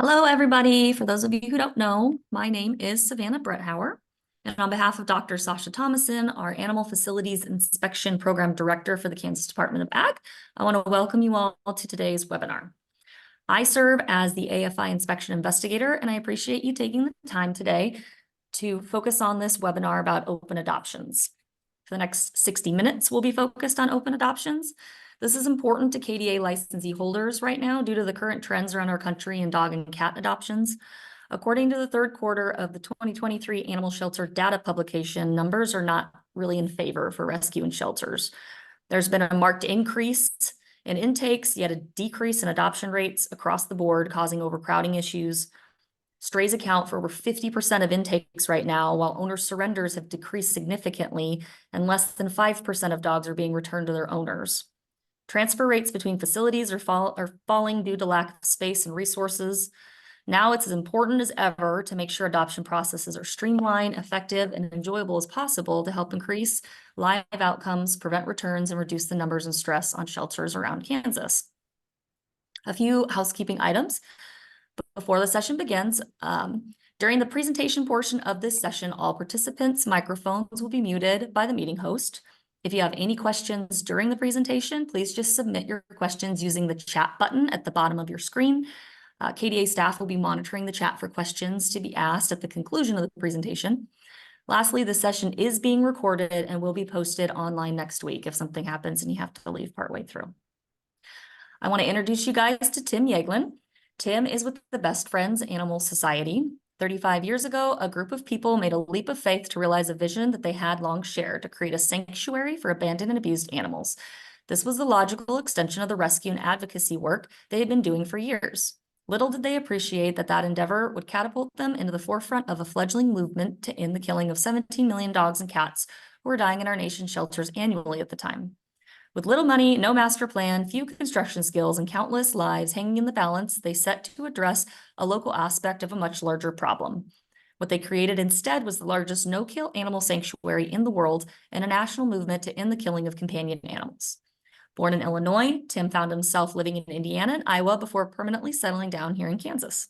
Hello, everybody. For those of you who don't know, my name is Savannah Bretthauer. And on behalf of Dr. Sasha Thomason, our Animal Facilities Inspection Program Director for the Kansas Department of Ag, I want to welcome you all to today's webinar. I serve as the AFI Inspection Investigator, and I appreciate you taking the time today to focus on this webinar about open adoptions. For the next 60 minutes, we'll be focused on open adoptions. This is important to KDA licensee holders right now due to the current trends around our country in dog and cat adoptions. According to the third quarter of the 2023 Animal Shelter Data publication, numbers are not really in favor for rescue and shelters. There's been a marked increase in intakes, yet a decrease in adoption rates across the board, causing overcrowding issues. Strays account for over 50% of intakes right now, while owner surrenders have decreased significantly, and less than 5% of dogs are being returned to their owners. Transfer rates between facilities are falling due to lack of space and resources. Now it's as important as ever to make sure adoption processes are streamlined, effective, and enjoyable as possible to help increase live outcomes, prevent returns, and reduce the numbers and stress on shelters around Kansas. A few housekeeping items before the session begins. During the presentation portion of this session, all participants' microphones will be muted by the meeting host. If you have any questions during the presentation, please just submit your questions using the chat button at the bottom of your screen. KDA staff will be monitoring the chat for questions to be asked at the conclusion of the presentation. Lastly, the session is being recorded and will be posted online next week if something happens and you have to leave partway through. I want to introduce you guys to Tim Yeaglin. Tim is with the Best Friends Animal Society. 35 years ago, a group of people made a leap of faith to realize a vision that they had long shared, to create a sanctuary for abandoned and abused animals. This was the logical extension of the rescue and advocacy work they had been doing for years. Little did they appreciate that that endeavor would catapult them into the forefront of a fledgling movement to end the killing of 17 million dogs and cats who were dying in our nation's shelters annually at the time. With little money, no master plan, few construction skills, and countless lives hanging in the balance, they set to address a local aspect of a much larger problem. What they created instead was the largest no-kill animal sanctuary in the world and a national movement to end the killing of companion animals. Born in Illinois, Tim found himself living in Indiana and Iowa before permanently settling down here in Kansas.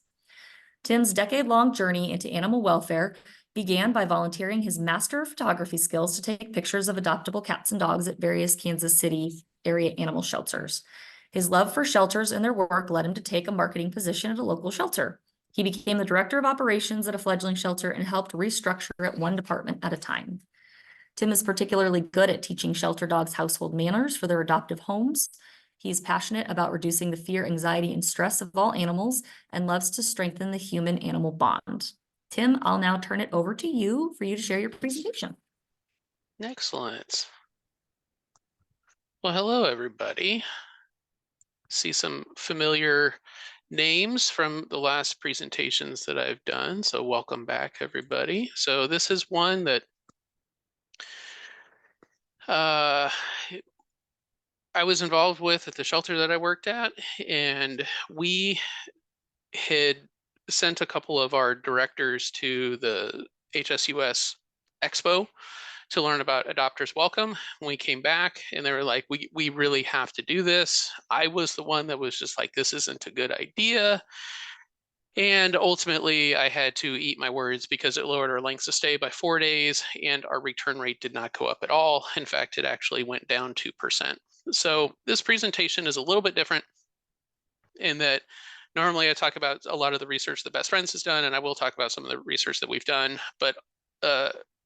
Tim's decade-long journey into animal welfare began by volunteering his master of photography skills to take pictures of adoptable cats and dogs at various Kansas City area animal shelters. His love for shelters and their work led him to take a marketing position at a local shelter. He became the director of operations at a fledgling shelter and helped restructure it one department at a time. Tim is particularly good at teaching shelter dogs household manners for their adoptive homes. He's passionate about reducing the fear, anxiety, and stress of all animals and loves to strengthen the human-animal bond. Tim, I'll now turn it over to you for you to share your presentation. Excellent. Well, hello, everybody. See some familiar names from the last presentations that I've done. So welcome back, everybody. So this is one that I was involved with at the shelter that I worked at, and we had sent a couple of our directors to the HSUS Expo to learn about Adopters Welcome. When we came back and they were like, we really have to do this. I was the one that was just like, this isn't a good idea. And ultimately I had to eat my words because it lowered our lengths of stay by 4 days and our return rate did not go up at all. In fact, it actually went down 2%. So this presentation is a little bit different in that normally I talk about a lot of the research that Best Friends has done, and I will talk about some of the research that we've done, but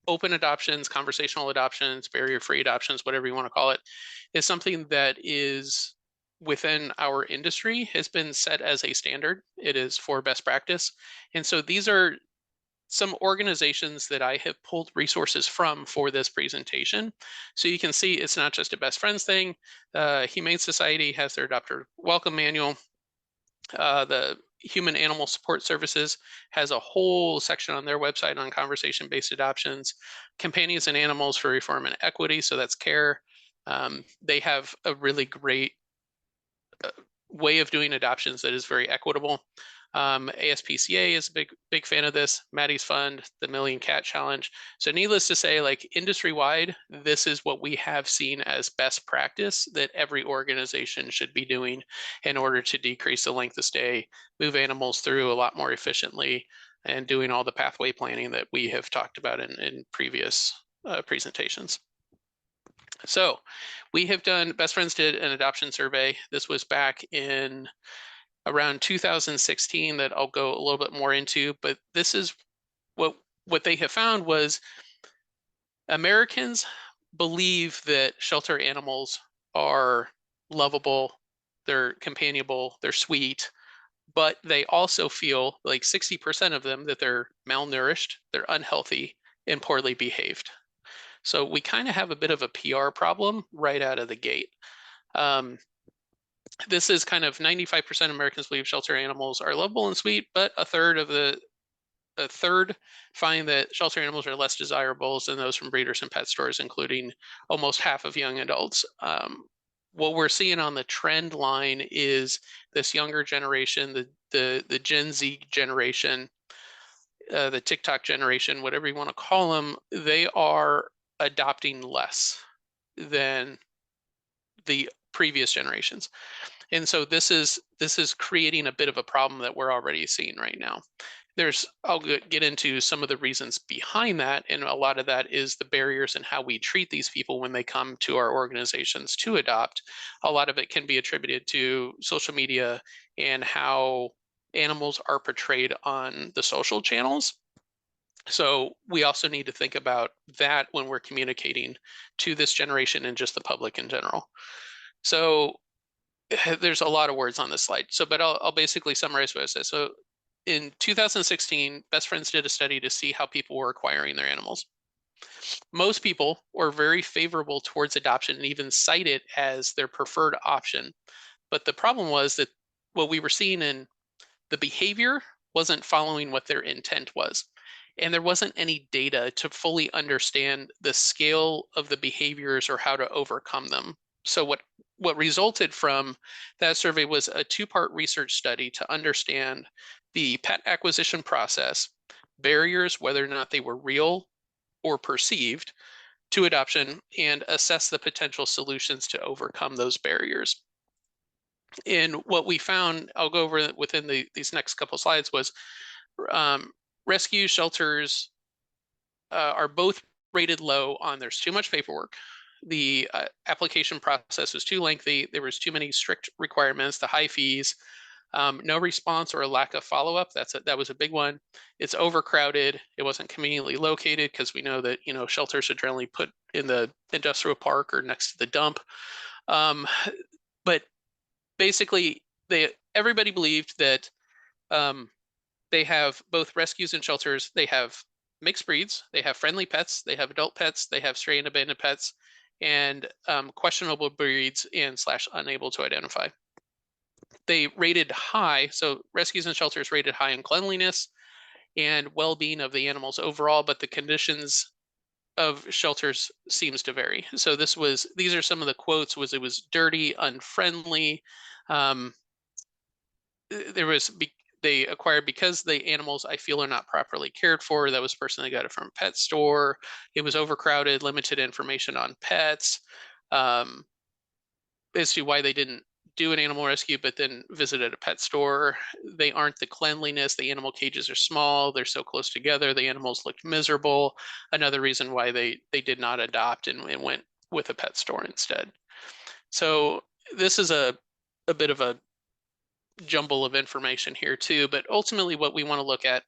open adoptions, conversational adoptions, barrier-free adoptions, whatever you want to call it, is something that is within our industry, has been set as a standard. It is for best practice. And so these are some organizations that I have pulled resources from for this presentation. So you can see it's not just a Best Friends thing. Humane Society has their Adopter Welcome Manual. The Human Animal Support Services has a whole section on their website on conversation-based adoptions. Companions and Animals for Reform and Equity, so that's CARE. They have a really great way of doing adoptions that is very equitable. ASPCA is a big fan of this. Maddie's Fund, the Million Cat Challenge. So needless to say, like industry-wide, this is what we have seen as best practice that every organization should be doing in order to decrease the length of stay, move animals through a lot more efficiently, and doing all the pathway planning that we have talked about in previous presentations. So we have done, Best Friends did an adoption survey. This was back in around 2016 that I'll go a little bit more into, but this is what they have found was Americans believe that shelter animals are lovable, they're companionable, they're sweet, but they also feel like 60% of them that they're malnourished, they're unhealthy, and poorly behaved. So we kind of have a bit of a PR problem right out of the gate. This is kind of 95% of Americans believe shelter animals are lovable and sweet, but a third find that shelter animals are less desirable than those from breeders and pet stores, including almost half of young adults. What we're seeing on the trend line is this younger generation, the Gen Z generation, the TikTok generation, whatever you want to call them, they are adopting less than the previous generations. And so this is creating a bit of a problem that we're already seeing right now. I'll get into some of the reasons behind that, and a lot of that is the barriers and how we treat these people when they come to our organizations to adopt. A lot of it can be attributed to social media and how animals are portrayed on the social channels. So we also need to think about that when we're communicating to this generation and just the public in general. So there's a lot of words on this slide. So, but I'll basically summarize what I said. So in 2016, Best Friends did a study to see how people were acquiring their animals. Most people were very favorable towards adoption and even cite it as their preferred option. But the problem was that what we were seeing in the behavior wasn't following what their intent was. And there wasn't any data to fully understand the scale of the behaviors or how to overcome them. So what resulted from that survey was a two-part research study to understand the pet acquisition process, barriers, whether or not they were real or perceived to adoption, and assess the potential solutions to overcome those barriers. And what we found, I'll go over it within these next couple slides, was rescue shelters are both rated low on there's too much paperwork. The application process was too lengthy. There was too many strict requirements, the high fees, no response or a lack of follow-up. That was a big one. It's overcrowded. It wasn't conveniently located because we know that shelters are generally put in the industrial park or next to the dump. But basically, everybody believed that they have both rescues and shelters. They have mixed breeds. They have friendly pets. They have adult pets. They have stray and abandoned pets, and questionable breeds and / unable to identify. They rated high, so rescues and shelters rated high in cleanliness and well-being of the animals overall, but the conditions of shelters seems to vary. So these are some of the quotes. It was dirty, unfriendly. They acquired because the animals I feel are not properly cared for. That was the person that got it from a pet store. It was overcrowded, limited information on pets. As to why they didn't do an animal rescue, but then visited a pet store. They aren't the cleanliness. The animal cages are small. They're so close together. The animals looked miserable. Another reason why they did not adopt and went with a pet store instead. So this is a bit of a jumble of information here too, but ultimately what we want to look at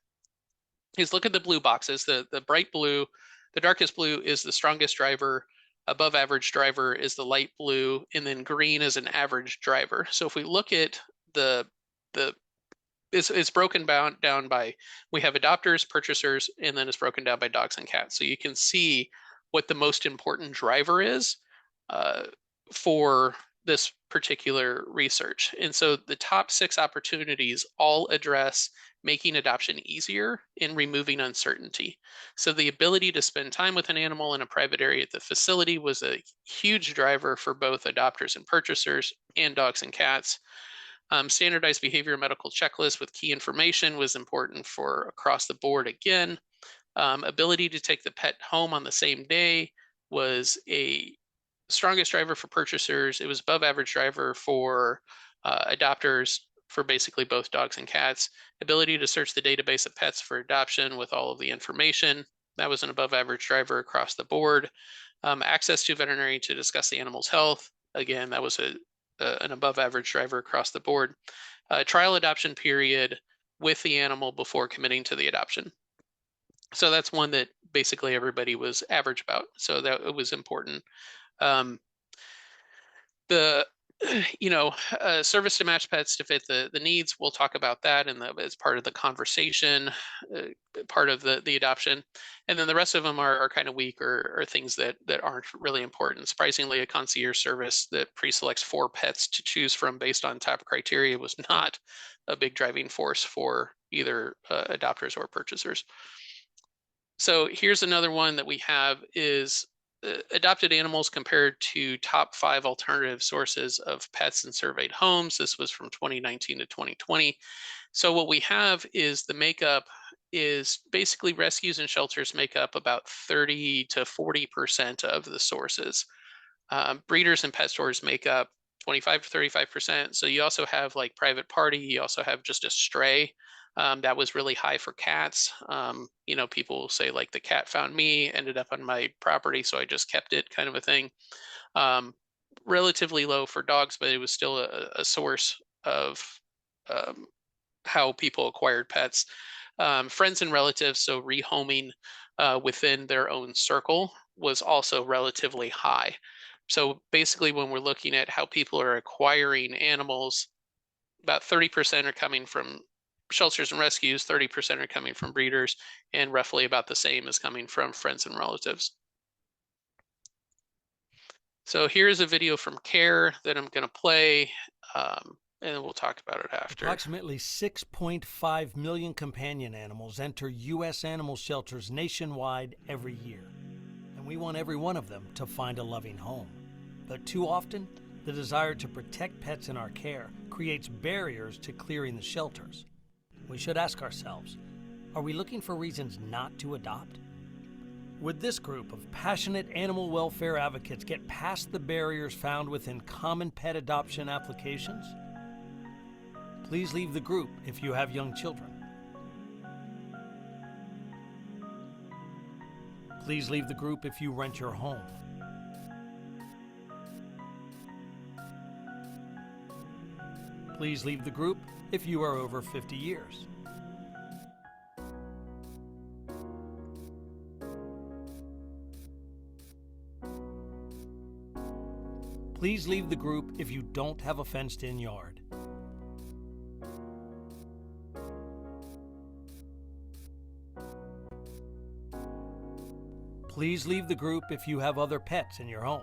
is look at the blue boxes. The bright blue, the darkest blue is the strongest driver, above average driver is the light blue, and then green is an average driver. So if we look at it's broken down by, we have adopters, purchasers, and then it's broken down by dogs and cats. So you can see what the most important driver is for this particular research. And so the top 6 opportunities all address making adoption easier and removing uncertainty. So the ability to spend time with an animal in a private area at the facility was a huge driver for both adopters and purchasers and dogs and cats. Standardized behavior medical checklist with key information was important for across the board again. Ability to take the pet home on the same day was a strongest driver for purchasers. It was above average driver for adopters for basically both dogs and cats. Ability to search the database of pets for adoption with all of the information. That was an above average driver across the board. Access to veterinary to discuss the animal's health. Again, that was an above average driver across the board. Trial adoption period with the animal before committing to the adoption. So that's one that basically everybody was average about. So that it was important. The service to match pets to fit the needs. We'll talk about that as part of the conversation, part of the adoption, and then the rest of them are kind of weak or things that aren't really important. Surprisingly, a concierge service that pre-selects 4 pets to choose from based on type of criteria was not a big driving force for either adopters or purchasers. So here's another one that we have is adopted animals compared to top 5 alternative sources of pets in surveyed homes. This was from 2019 to 2020. So what we have is the makeup is basically rescues and shelters make up about 30 to 40% of the sources. Breeders and pet stores make up 25 to 35%. So you also have like private party, you also have just a stray. That was really high for cats. People will say like the cat found me, ended up on my property, so I just kept it, kind of a thing. Relatively low for dogs, but it was still a source of how people acquired pets. Friends and relatives, so rehoming within their own circle was also relatively high. So basically, when we're looking at how people are acquiring animals, about 30% are coming from shelters and rescues, 30% are coming from breeders, and roughly about the same is coming from friends and relatives. So here's a video from CARE that I'm going to play, and then we'll talk about it after. Approximately 6.5 million companion animals enter U.S. animal shelters nationwide every year, and we want every one of them to find a loving home. But too often, the desire to protect pets in our care creates barriers to clearing the shelters. We should ask ourselves, are we looking for reasons not to adopt? Would this group of passionate animal welfare advocates get past the barriers found within common pet adoption applications? Please leave the group if you have young children. Please leave the group if you rent your home. Please leave the group if you are over 50 years. Please leave the group if you don't have a fenced-in yard. Please leave the group if you have other pets in your home.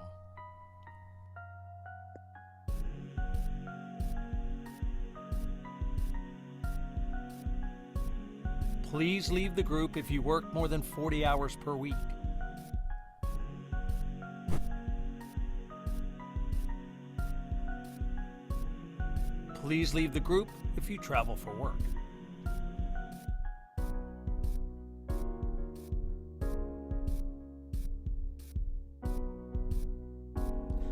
Please leave the group if you work more than 40 hours per week. Please leave the group if you travel for work.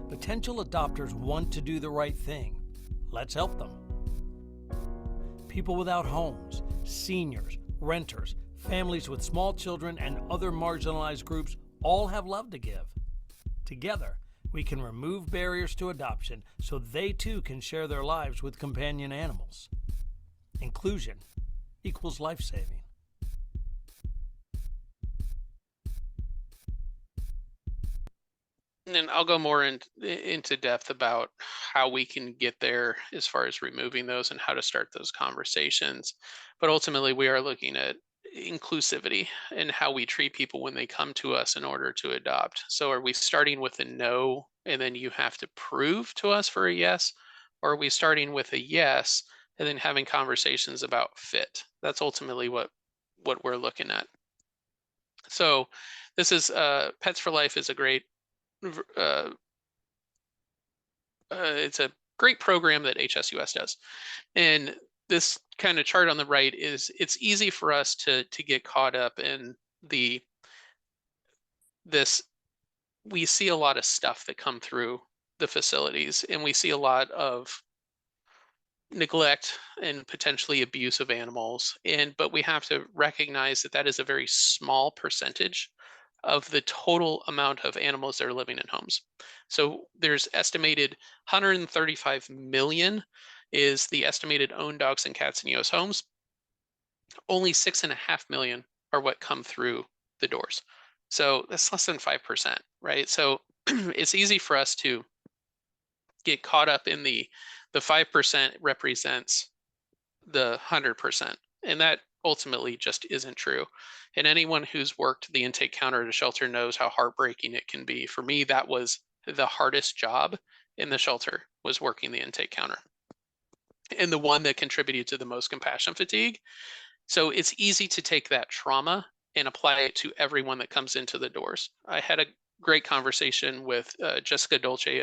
Potential adopters want to do the right thing. Let's help them. People without homes, seniors, renters, families with small children, and other marginalized groups all have love to give. Together, we can remove barriers to adoption so they too can share their lives with companion animals. Inclusion equals life-saving. And then I'll go more into depth about how we can get there as far as removing those and how to start those conversations. But ultimately, we are looking at inclusivity and how we treat people when they come to us in order to adopt. So are we starting with a no, and then you have to prove to us for a yes? Or are we starting with a yes and then having conversations about fit? That's ultimately what we're looking at. So this is Pets for Life is a great it's a great program that HSUS does. And this kind of chart on the right is, it's easy for us to get caught up in this. We see a lot of stuff that come through the facilities, and we see a lot of neglect and potentially abuse of animals. But we have to recognize that that is a very small percentage of the total amount of animals that are living in homes. So there's estimated 135 million is the estimated owned dogs and cats in US homes. Only 6.5 million are what come through the doors. So that's less than 5%, right? So it's easy for us to get caught up in the 5% represents the 100%. And that ultimately just isn't true. And anyone who's worked the intake counter at a shelter knows how heartbreaking it can be. For me, that was the hardest job in the shelter, was working the intake counter, and the one that contributed to the most compassion fatigue. So it's easy to take that trauma and apply it to everyone that comes into the doors. I had a great conversation with Jessica Dolce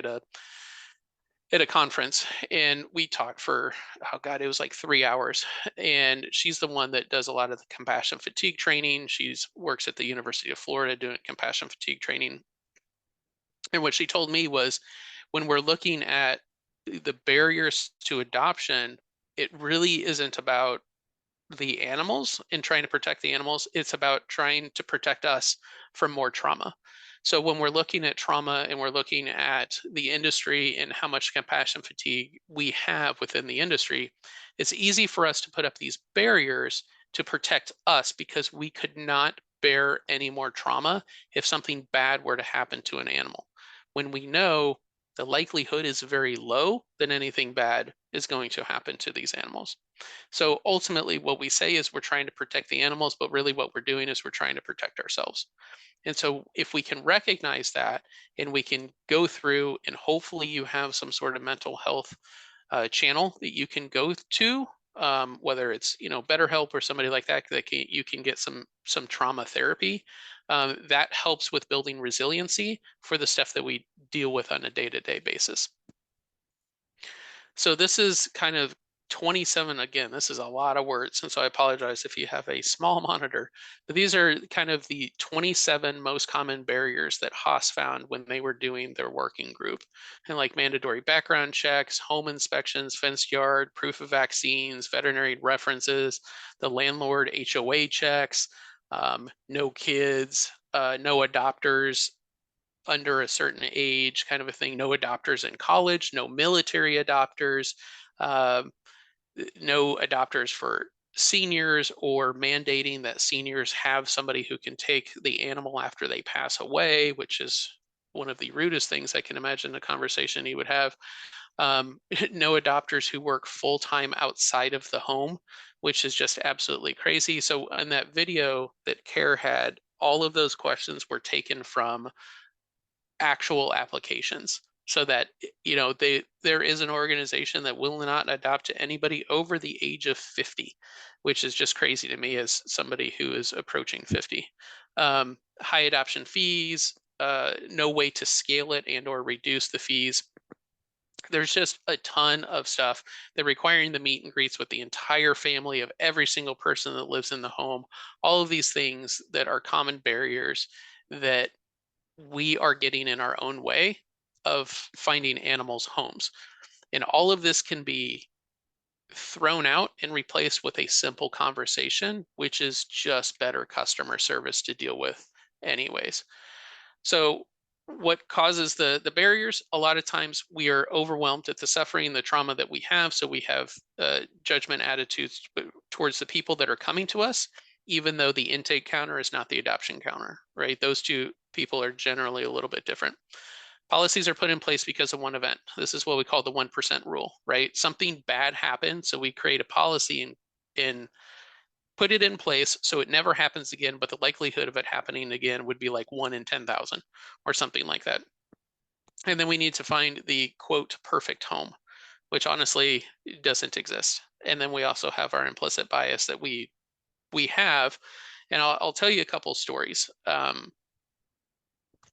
at a conference, and we talked for, oh god, it was like 3 hours. And she's the one that does a lot of the compassion fatigue training. She's works at the University of Florida doing compassion fatigue training. And what she told me was, when we're looking at the barriers to adoption, it really isn't about the animals and trying to protect the animals. It's about trying to protect us from more trauma. So when we're looking at trauma and we're looking at the industry and how much compassion fatigue we have within the industry, it's easy for us to put up these barriers to protect us, because we could not bear any more trauma if something bad were to happen to an animal, when we know the likelihood is very low that anything bad is going to happen to these animals. So ultimately, what we say is we're trying to protect the animals, but really what we're doing is we're trying to protect ourselves. And so if we can recognize that, and we can go through, and hopefully you have some sort of mental health channel that you can go to, whether it's BetterHelp or somebody like that, you can get some trauma therapy. That helps with building resiliency for the stuff that we deal with on a day-to-day basis. So this is kind of 27, again, this is a lot of words, and so I apologize if you have a small monitor, but these are kind of the 27 most common barriers that Haas found when they were doing their working group. And like mandatory background checks, home inspections, fenced yard, proof of vaccines, veterinary references, the landlord HOA checks, no kids, no adopters under a certain age, kind of a thing, no adopters in college, no military adopters, no adopters for seniors, or mandating that seniors have somebody who can take the animal after they pass away, which is one of the rudest things I can imagine a conversation you would have. No adopters who work full-time outside of the home, which is just absolutely crazy. So in that video that CARE had, all of those questions were taken from actual applications, so that there is an organization that will not adopt to anybody over the age of 50, which is just crazy to me as somebody who is approaching 50. High adoption fees, no way to scale it and or reduce the fees. There's just a ton of stuff. They're requiring the meet and greets with the entire family of every single person that lives in the home. All of these things that are common barriers that we are getting in our own way of finding animals homes. And all of this can be thrown out and replaced with a simple conversation, which is just better customer service to deal with anyways. So what causes the barriers? A lot of times we are overwhelmed at the suffering, the trauma that we have. So we have judgment attitudes towards the people that are coming to us, even though the intake counter is not the adoption counter, right? Those two people are generally a little bit different. Policies are put in place because of one event. This is what we call the 1% rule, right? Something bad happened, so we create a policy and put it in place so it never happens again, but the likelihood of it happening again would be like 1 in 10,000 or something like that. And then we need to find the quote perfect home, which honestly doesn't exist. And then we also have our implicit bias that we have. And I'll tell you a couple stories.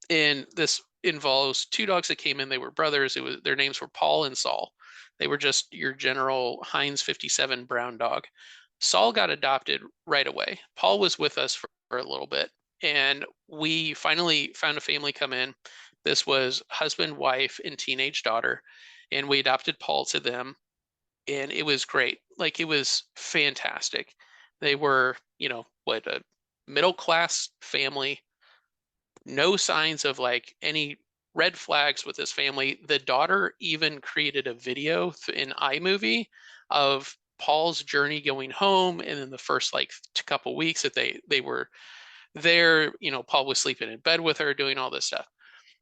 And this involves two dogs that came in. They were brothers. Their names were Paul and Saul. They were just your general Heinz 57 brown dog. Saul got adopted right away. Paul was with us for a little bit, and we finally found a family come in. This was husband, wife, and teenage daughter, and we adopted Paul to them, and it was great. Like, it was fantastic. They were, what, a middle class family, no signs of like any red flags with this family. The daughter even created a video in iMovie of Paul's journey going home, and in the first like couple weeks that they were there, Paul was sleeping in bed with her, doing all this stuff.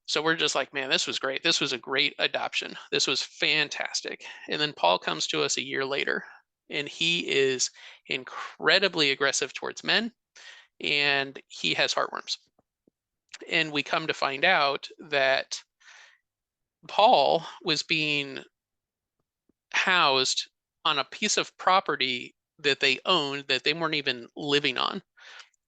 So we're just like, man, this was great. This was a great adoption. This was fantastic. And then Paul comes to us a year later, and he is incredibly aggressive towards men, and he has heartworms. And we come to find out that Paul was being housed on a piece of property that they owned that they weren't even living on.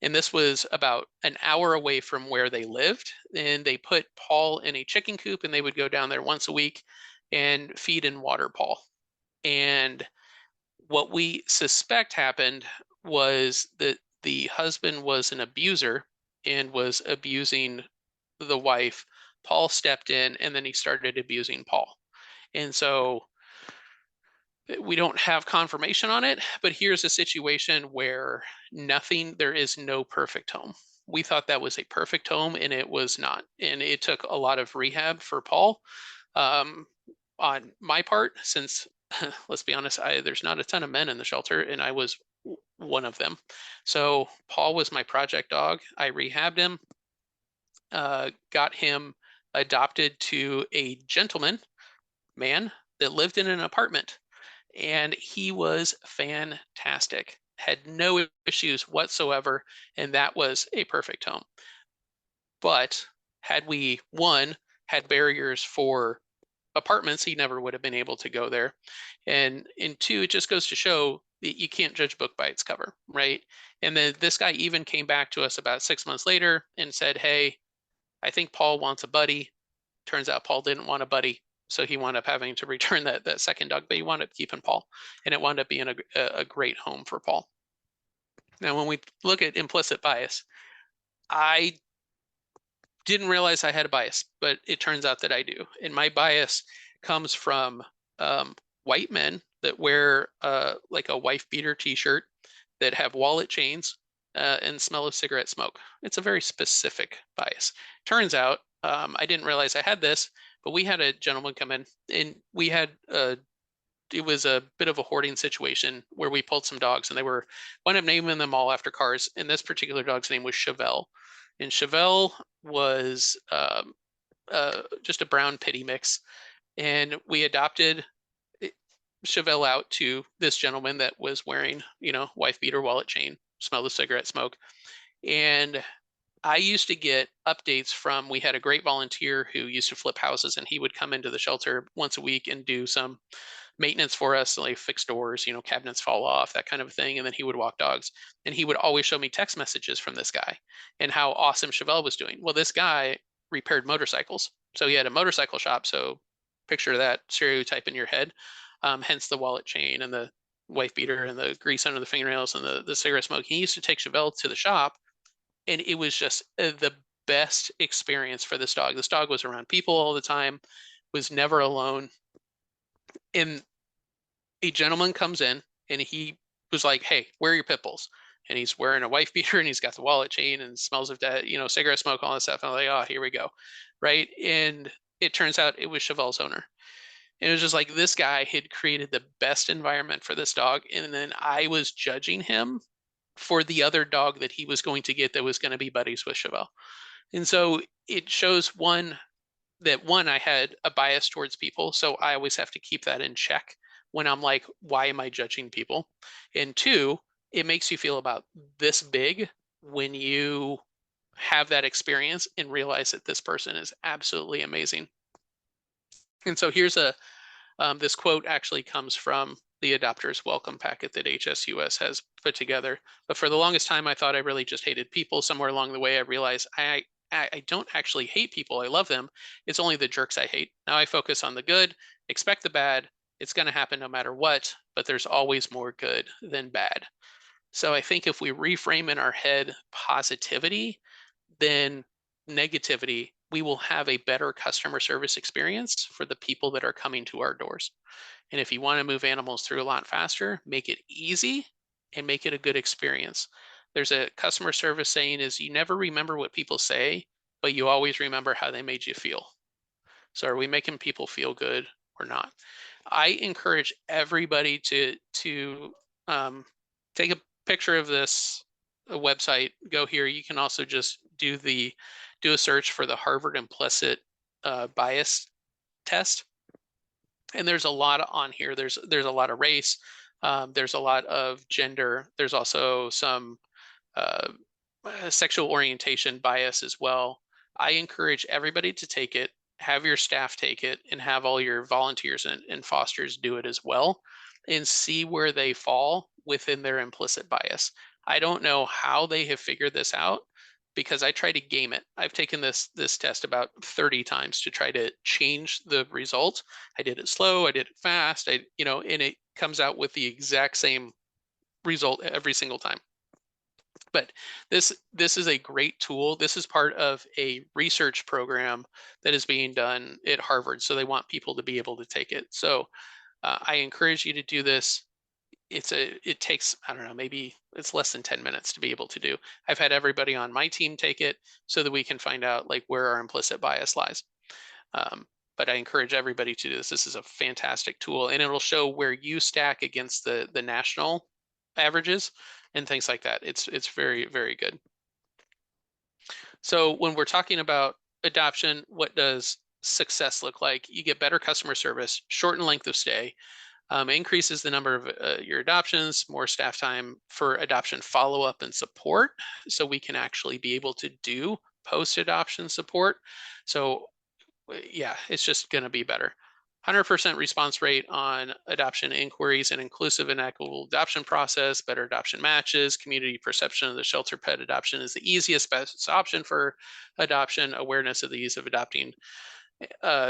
And this was about an hour away from where they lived. And they put Paul in a chicken coop, and they would go down there once a week and feed and water Paul. And what we suspect happened was that the husband was an abuser and was abusing the wife. Paul stepped in, and then he started abusing Paul. And so we don't have confirmation on it, but here's a situation where there is no perfect home. We thought that was a perfect home, and it was not. And it took a lot of rehab for Paul. On my part, since let's be honest, there's not a ton of men in the shelter, and I was one of them. So Paul was my project dog. I rehabbed him, got him adopted to a gentleman man that lived in an apartment, and he was fantastic, had no issues whatsoever, and that was a perfect home. But had we, one, had barriers for apartments, he never would have been able to go there. And two, it just goes to show that you can't judge a book by its cover, right? And then this guy even came back to us about 6 months later and said, hey, I think Paul wants a buddy. Turns out Paul didn't want a buddy, so he wound up having to return that second dog, but he wound up keeping Paul, and it wound up being a great home for Paul. Now, when we look at implicit bias, I didn't realize I had a bias, but it turns out that I do. And my bias comes from white men that wear like a wife beater t-shirt, that have wallet chains, and smell of cigarette smoke. It's a very specific bias. Turns out, I didn't realize I had this, but we had a gentleman come in, and we had it was a bit of a hoarding situation where we pulled some dogs, and wound up naming them all after cars. And this particular dog's name was Chevelle. And Chevelle was just a brown pitty mix. And we adopted Chevelle out to this gentleman that was wearing, wife beater, wallet chain, smell of cigarette smoke. And I used to get updates we had a great volunteer who used to flip houses, and he would come into the shelter once a week and do some maintenance for us, like fix doors, cabinets fall off, that kind of thing. And then he would walk dogs, and he would always show me text messages from this guy and how awesome Chevelle was doing. Well, this guy repaired motorcycles. So he had a motorcycle shop. So picture that stereotype in your head, hence the wallet chain and the wife beater and the grease under the fingernails and the cigarette smoke. He used to take Chevelle to the shop, and it was just the best experience for this dog. This dog was around people all the time, was never alone. And a gentleman comes in, and he was like, hey, where are your pit bulls? And he's wearing a wife beater, and he's got the wallet chain and smells of that, cigarette smoke, all that stuff. And I'm like, oh, here we go. Right. And it turns out it was Chevelle's owner. And it was just like, this guy had created the best environment for this dog. And then I was judging him for the other dog that he was going to get that was going to be buddies with Chevelle. And so it shows I had a bias towards people. So I always have to keep that in check when I'm like, why am I judging people? And two, it makes you feel about this big when you have that experience and realize that this person is absolutely amazing. And so here's this quote actually comes from the adopters welcome packet that HSUS has put together. But for the longest time, I thought I really just hated people. Somewhere along the way, I realized I don't actually hate people. I love them. It's only the jerks I hate. Now I focus on the good, expect the bad, It's going to happen no matter what, but there's always more good than bad. So I think if we reframe in our head positivity than negativity, we will have a better customer service experience for the people that are coming to our doors. And if you want to move animals through a lot faster, make it easy and make it a good experience. There's a customer service saying is you never remember what people say, but you always remember how they made you feel. So are we making people feel good or not? I encourage everybody to take a picture of this website. Go here. You can also just do a search for the Harvard implicit bias test, and there's a lot on here. There's a lot of race. There's a lot of gender. There's also some uh, sexual orientation bias as well. I encourage everybody to take it, have your staff take it, and have all your volunteers and fosters do it as well, and see where they fall within their implicit bias. I don't know how they have figured this out because I try to game it. I've taken this test about 30 times to try to change the result. I did it slow, I did it fast, and it comes out with the exact same result every single time. But this is a great tool. This is part of a research program that is being done at Harvard. So they want people to be able to take it. So I encourage you to do this. It takes, I don't know, maybe it's less than 10 minutes to be able to do. I've had everybody on my team take it so that we can find out like where our implicit bias lies. But I encourage everybody to do this. This is a fantastic tool, and it'll show where you stack against the national averages and things like that. It's very, very good. So when we're talking about adoption, what does success look like? You get better customer service, shortened length of stay, increases the number of your adoptions, more staff time for adoption follow-up and support, so we can actually be able to do post-adoption support. So yeah, it's just going to be better. 100% response rate on adoption inquiries, and inclusive and equitable adoption process, better adoption matches, community perception of the shelter pet adoption is the easiest, best option for adoption, awareness of the ease of adopting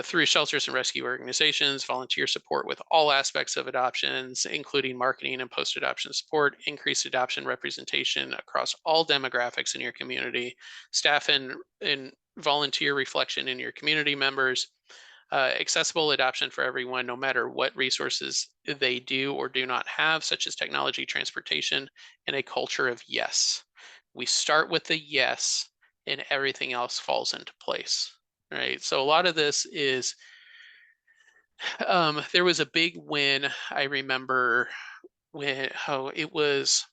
through shelters and rescue organizations, volunteer support with all aspects of adoptions, including marketing and post-adoption support, increased adoption representation across all demographics in your community, staff and volunteer reflection in your community members, accessible adoption for everyone, no matter what resources they do or do not have, such as technology, transportation, and a culture of yes. We start with the yes, and everything else falls into place. Right. So a lot of this is, there was a big win. I remember when, it was,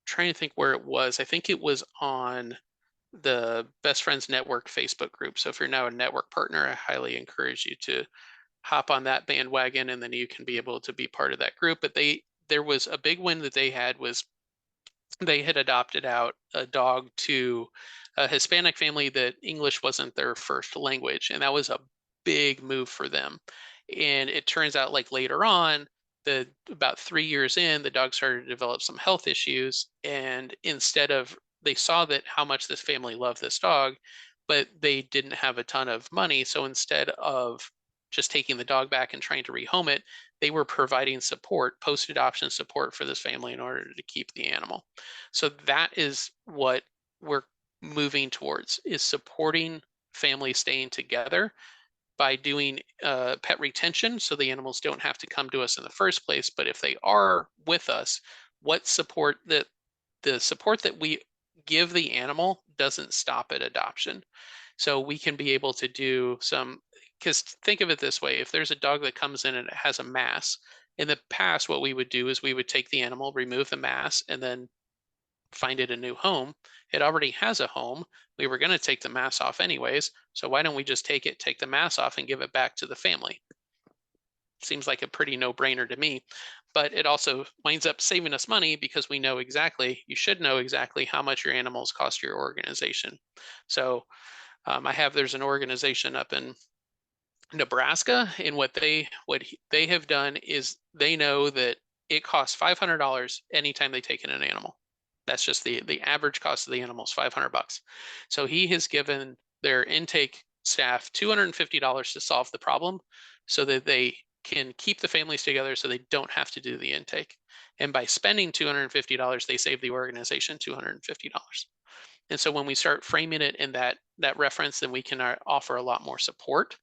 trying to think where it was. I think it was on the Best Friends Network Facebook group. So if you're now a network partner, I highly encourage you to hop on that bandwagon, and then you can be able to be part of that group. But there was a big win that they had was they had adopted out a dog to a Hispanic family that English wasn't their first language. And that was a big move for them. And it turns out like later on, about 3 years in, the dog started to develop some health issues. And instead of, they saw that how much this family loved this dog, but they didn't have a ton of money. So instead of just taking the dog back and trying to rehome it, they were providing support, post-adoption support for this family in order to keep the animal. So that is what we're moving towards, is supporting families staying together by doing pet retention, so the animals don't have to come to us in the first place. But if they are with us, what support that the support that we give the animal doesn't stop at adoption. So we can be able to do some, because think of it this way, if there's a dog that comes in and it has a mass, in the past, what we would do is we would take the animal, remove the mass, and then find it a new home. It already has a home. We were going to take the mass off anyways. So why don't we just take the mass off and give it back to the family? Seems like a pretty no-brainer to me, but it also winds up saving us money because we know exactly, you should know exactly how much your animals cost your organization. So there's an organization up in Nebraska, and what they have done is they know that it costs $500 anytime they take in an animal. That's just the average cost of the animal is $500. So he has given their intake staff $250 to solve the problem, so that they can keep the families together so they don't have to do the intake. And by spending $250, they save the organization $250. And so when we start framing it in that reference, then we can offer a lot more support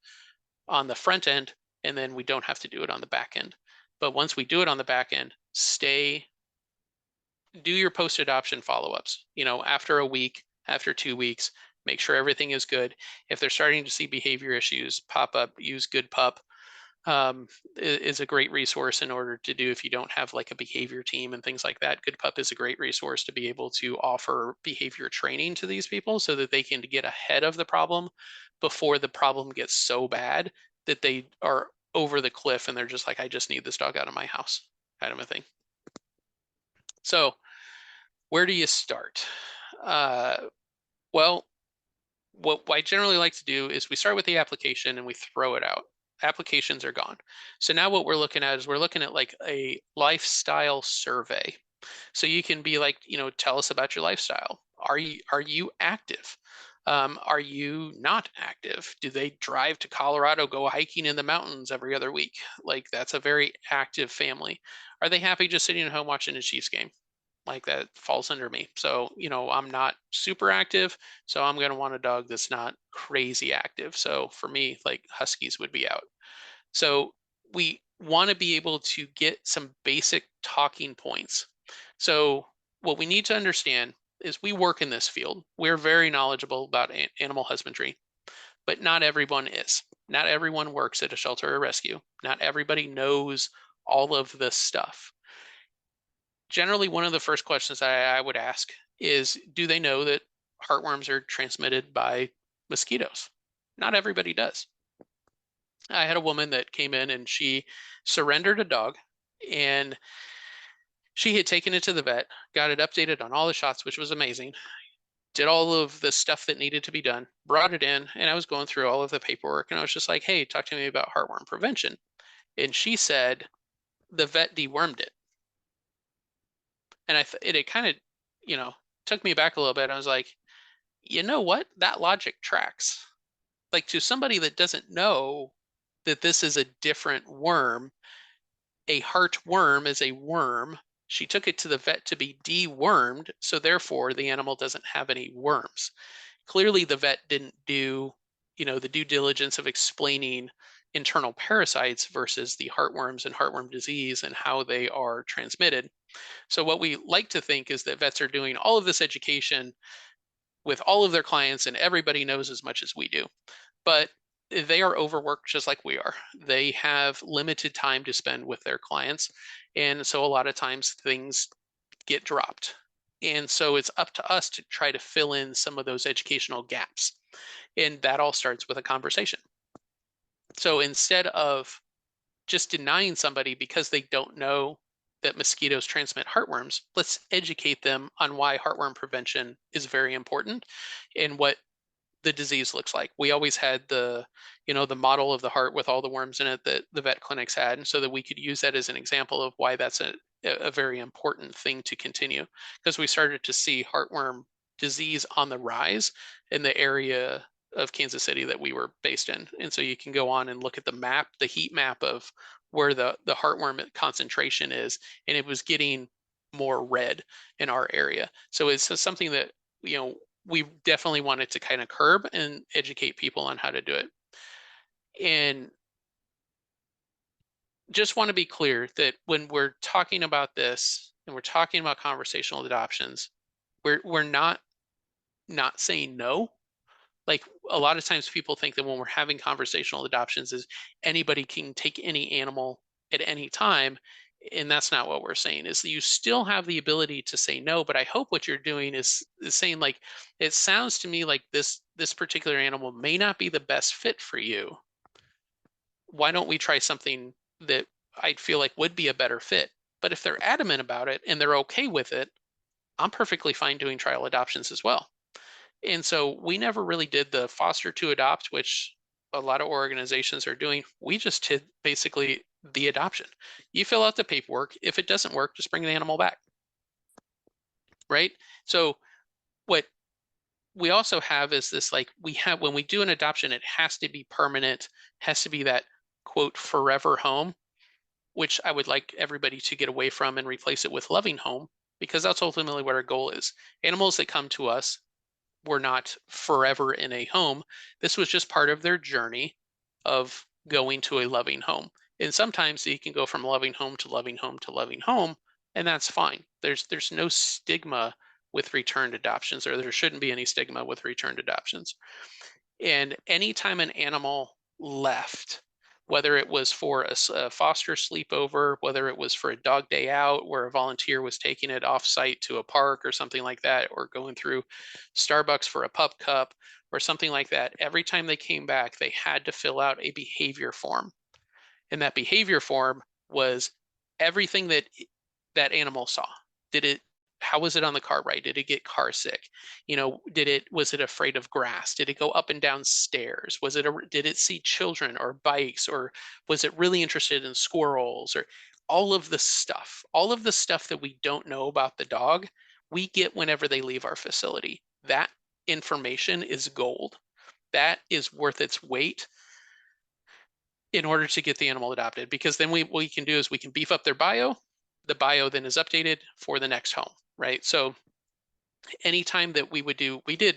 on the front end, and then we don't have to do it on the back end. But once we do it on the back end, do your post-adoption follow-ups. After a week, after 2 weeks, make sure everything is good. If they're starting to see behavior issues pop up, use GoodPup. Is a great resource in order to do if you don't have like a behavior team and things like that. GoodPup is a great resource to be able to offer behavior training to these people so that they can get ahead of the problem before the problem gets so bad that they are over the cliff and they're just like, I just need this dog out of my house, kind of a thing. So where do you start? Well, what I generally like to do is we start with the application and we throw it out. Applications are gone. So now what we're looking at is we're looking at like a lifestyle survey. So you can be like, tell us about your lifestyle. Are you active? Are you not active? Do they drive to Colorado, go hiking in the mountains every other week? Like that's a very active family. Are they happy just sitting at home watching a Chiefs game? Like that falls under me. So, I'm not super active, so I'm going to want a dog that's not crazy active. So for me, like Huskies would be out. So we want to be able to get some basic talking points. So what we need to understand is we work in this field. We're very knowledgeable about animal husbandry, but not everyone is. Not everyone works at a shelter or rescue. Not everybody knows all of this stuff. Generally, one of the first questions I would ask is, do they know that heartworms are transmitted by mosquitoes? Not everybody does. I had a woman that came in and she surrendered a dog, and she had taken it to the vet, got it updated on all the shots, which was amazing, did all of the stuff that needed to be done, brought it in, and I was going through all of the paperwork, and I was just like, hey, talk to me about heartworm prevention. And she said the vet dewormed it. And it kind of, took me back a little bit. I was like, you know what? That logic tracks. Like to somebody that doesn't know that this is a different worm, a heartworm is a worm. She took it to the vet to be dewormed, so therefore the animal doesn't have any worms. Clearly the vet didn't do, the due diligence of explaining internal parasites versus the heartworms and heartworm disease and how they are transmitted. So what we like to think is that vets are doing all of this education with all of their clients and everybody knows as much as we do. But they are overworked just like we are. They have limited time to spend with their clients. And so a lot of times things get dropped. And so it's up to us to try to fill in some of those educational gaps. And that all starts with a conversation. So instead of just denying somebody because they don't know that mosquitoes transmit heartworms, let's educate them on why heartworm prevention is very important and what the disease looks like. We always had the model of the heart with all the worms in it that the vet clinics had, and so that we could use that as an example of why that's a very important thing to continue, because we started to see heartworm disease on the rise in the area of Kansas City that we were based in. And so you can go on and look at the map, the heat map of where the heartworm concentration is, and it was getting more red in our area. So it's something that, we definitely wanted to kind of curb and educate people on how to do it. And just want to be clear that when we're talking about this and we're talking about conversational adoptions, we're not saying no. Like a lot of times people think that when we're having conversational adoptions is anybody can take any animal at any time. And that's not what we're saying. Is you still have the ability to say no, but I hope what you're doing is saying, like, it sounds to me like this particular animal may not be the best fit for you. Why don't we try something that I feel like would be a better fit? But if they're adamant about it and they're okay with it, I'm perfectly fine doing trial adoptions as well. And so we never really did the foster to adopt, which a lot of organizations are doing. We just did basically the adoption. You fill out the paperwork. If it doesn't work, just bring the animal back. Right? So what we also have is this, like, when we do an adoption, it has to be permanent, has to be that quote, forever home, which I would like everybody to get away from and replace it with loving home, because that's ultimately what our goal is. Animals that come to us were not forever in a home. This was just part of their journey of going to a loving home. And sometimes you can go from loving home to loving home to loving home, and that's fine. There's no stigma with returned adoptions, or there shouldn't be any stigma with returned adoptions. And anytime an animal left, whether it was for a foster sleepover, whether it was for a dog day out where a volunteer was taking it off site to a park or something like that, or going through Starbucks for a pup cup or something like that, every time they came back, they had to fill out a behavior form. And that behavior form was everything that that animal saw. Did it, how was it on the car ride? Did it get car sick? You know, was it afraid of grass? Did it go up and down stairs? Did it see children or bikes, or was it really interested in squirrels, or all of the stuff that we don't know about the dog, we get whenever they leave our facility. That information is gold. That is worth its weight in order to get the animal adopted, because then what we can do is we can beef up their bio. The bio then is updated for the next home, right? So anytime that we did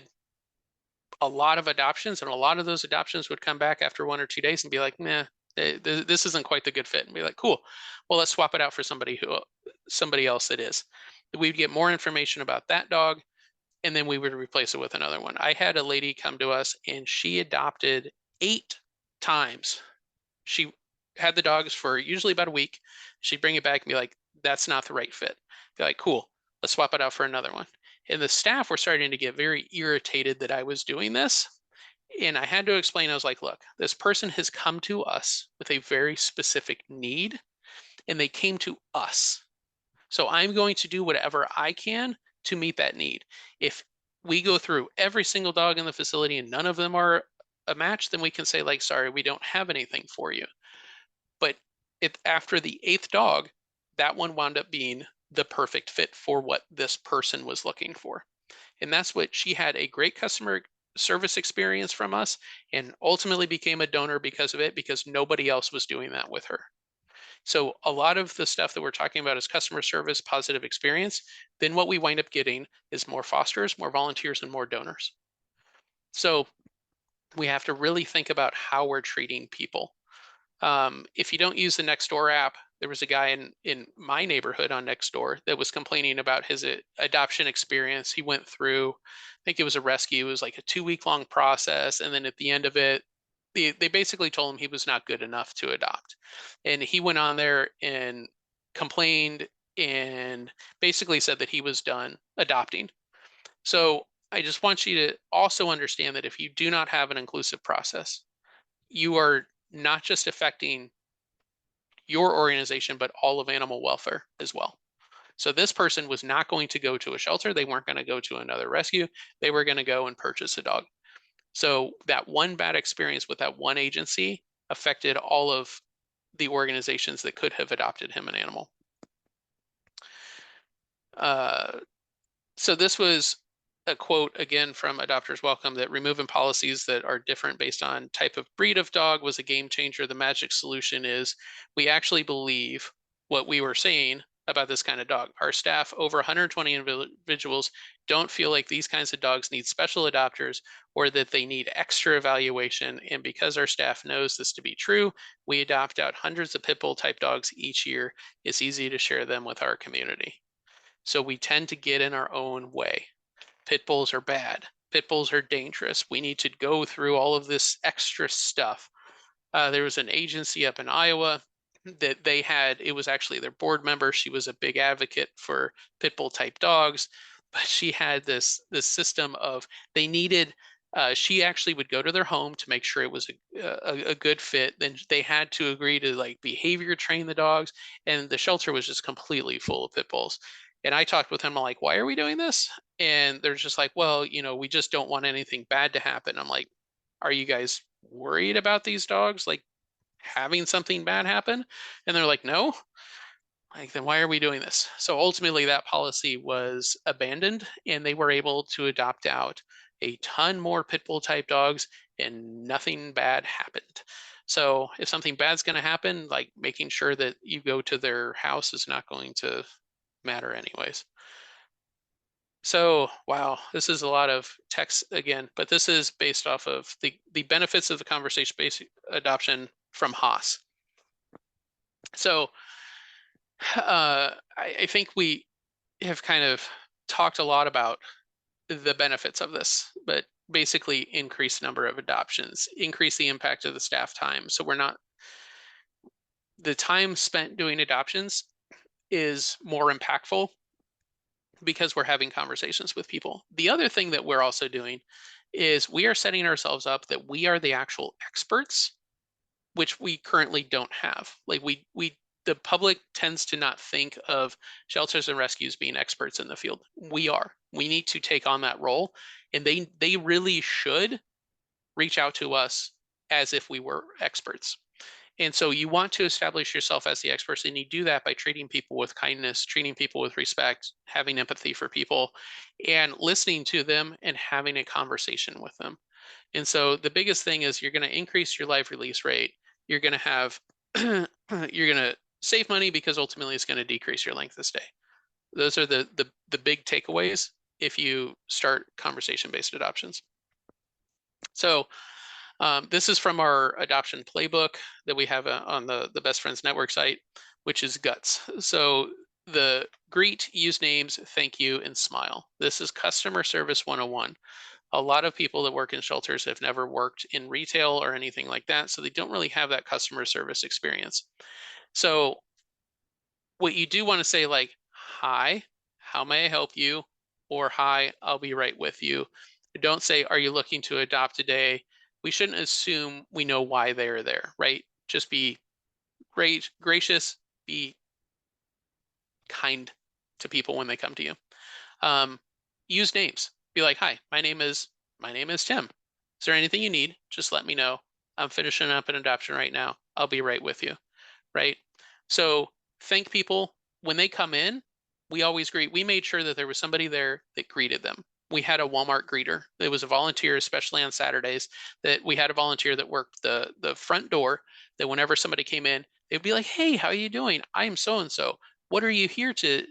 a lot of adoptions, and a lot of those adoptions would come back after 1 or 2 days and be like, nah, this isn't quite the good fit, and be like, cool, well, let's swap it out for somebody else that is. We'd get more information about that dog, and then we would replace it with another one. I had a lady come to us, and she adopted 8 times. She had the dogs for usually about a week. She'd bring it back and be like, that's not the right fit. Be like, cool, let's swap it out for another one. And the staff were starting to get very irritated that I was doing this. And I had to explain, I was like, look, this person has come to us with a very specific need, and they came to us. So I'm going to do whatever I can to meet that need. If we go through every single dog in the facility and none of them are a match, then we can say, like, sorry, we don't have anything for you. But after the 8th dog, that one wound up being the perfect fit for what this person was looking for. And that's what she had, a great customer service experience from us, and ultimately became a donor because of it, because nobody else was doing that with her. So a lot of the stuff that we're talking about is customer service, positive experience. Then what we wind up getting is more fosters, more volunteers, and more donors. So we have to really think about how we're treating people. If you don't use the Nextdoor app, there was a guy in my neighborhood on Nextdoor that was complaining about his adoption experience. He went through, I think it was a rescue. It was like a 2-week-long process, and then at the end of it, they basically told him he was not good enough to adopt. And he went on there and complained and basically said that he was done adopting. So I just want you to also understand that if you do not have an inclusive process, you are not just affecting your organization, but all of animal welfare as well. So this person was not going to go to a shelter. They weren't going to go to another rescue. They were going to go and purchase a dog. So that one bad experience with that one agency affected all of the organizations that could have adopted him an animal. So this was a quote again from Adopters Welcome, that removing policies that are different based on type of breed of dog was a game changer. The magic solution is we actually believe what we were saying about this kind of dog. Our staff, over 120 individuals, don't feel like these kinds of dogs need special adopters or that they need extra evaluation. And because our staff knows this to be true, we adopt out hundreds of pit bull type dogs each year. It's easy to share them with our community. So we tend to get in our own way. Pit bulls are bad. Pit bulls are dangerous. We need to go through all of this extra stuff. There was an agency up in Iowa that they had, it was actually their board member. She was a big advocate for pit bull type dogs, but she had this system of, they needed, she actually would go to their home to make sure it was a good fit. Then they had to agree to like behavior train the dogs, and the shelter was just completely full of pit bulls. And I talked with them, I'm like, why are we doing this? And they're just like, well, you know, we just don't want anything bad to happen. I'm like, are you guys worried about these dogs like having something bad happen? And they're like, no. Like, then why are we doing this? So ultimately that policy was abandoned, and they were able to adopt out a ton more pit bull type dogs, and nothing bad happened. So if something bad's going to happen, like making sure that you go to their house is not going to matter anyways. So, wow, this is a lot of text again, but this is based off of the benefits of the conversation-based adoption from Haas. So I think we have kind of talked a lot about the benefits of this, but basically increased number of adoptions, increase the impact of the staff time. So the time spent doing adoptions is more impactful because we're having conversations with people. The other thing that we're also doing is we are setting ourselves up that we are the actual experts, which we currently don't have. Like the public tends to not think of shelters and rescues being experts in the field. We are. We need to take on that role, and they really should reach out to us as if we were experts. And so you want to establish yourself as the experts, and you do that by treating people with kindness, treating people with respect, having empathy for people, and listening to them and having a conversation with them. And so the biggest thing is you're going to increase your live release rate. You're going to have, you're going to save money because ultimately it's going to decrease your length of stay. Those are the big takeaways if you start conversation-based adoptions. So this is from our adoption playbook that we have on the Best Friends Network site, which is GUTS. So the greet, use names, thank you, and smile. This is customer service 101. A lot of people that work in shelters have never worked in retail or anything like that, so they don't really have that customer service experience. So what you do want to say, like, hi, how may I help you? Or hi, I'll be right with you. Don't say, are you looking to adopt today? We shouldn't assume we know why they're there, right? Just be great, gracious, be kind to people when they come to you. Use names. Be like, hi, my name is Tim. Is there anything you need? Just let me know. I'm finishing up an adoption right now. I'll be right with you, right? So thank people when they come in. We always greet. We made sure that there was somebody there that greeted them. We had a Walmart greeter. It was a volunteer, especially on Saturdays, that we had a volunteer that worked the front door, that whenever somebody came in, they'd be like, hey, how are you doing? I am so-and-so. What are you here to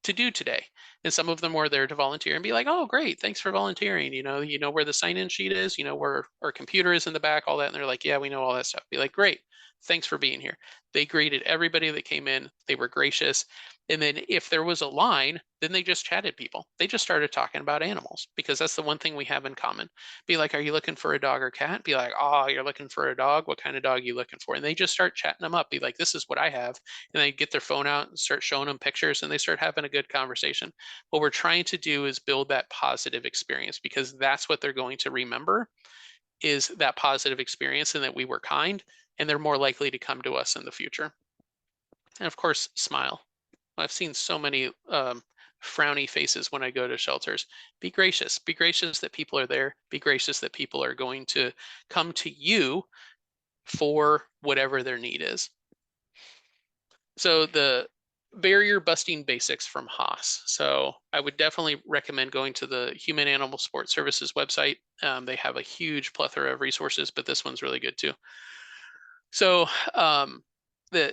do today? And some of them were there to volunteer and be like, oh, great, thanks for volunteering. You know where the sign-in sheet is, you know where our computer is in the back, all that. And they're like, yeah, we know all that stuff. Be like, great, thanks for being here. They greeted everybody that came in. They were gracious. And then if there was a line, then they just chatted people. They just started talking about animals because that's the one thing we have in common. Be like, are you looking for a dog or cat? Be like, oh, you're looking for a dog? What kind of dog are you looking for? And they just start chatting them up. Be like, this is what I have. And they get their phone out and start showing them pictures, and they start having a good conversation. What we're trying to do is build that positive experience, because that's what they're going to remember, is that positive experience and that we were kind, and they're more likely to come to us in the future. And of course, smile. I've seen so many frowny faces when I go to shelters. Be gracious. Be gracious that people are there. Be gracious that people are going to come to you for whatever their need is. So the barrier busting basics from Haas. So I would definitely recommend going to the Human Animal Support Services website. They have a huge plethora of resources, but this one's really good too. So the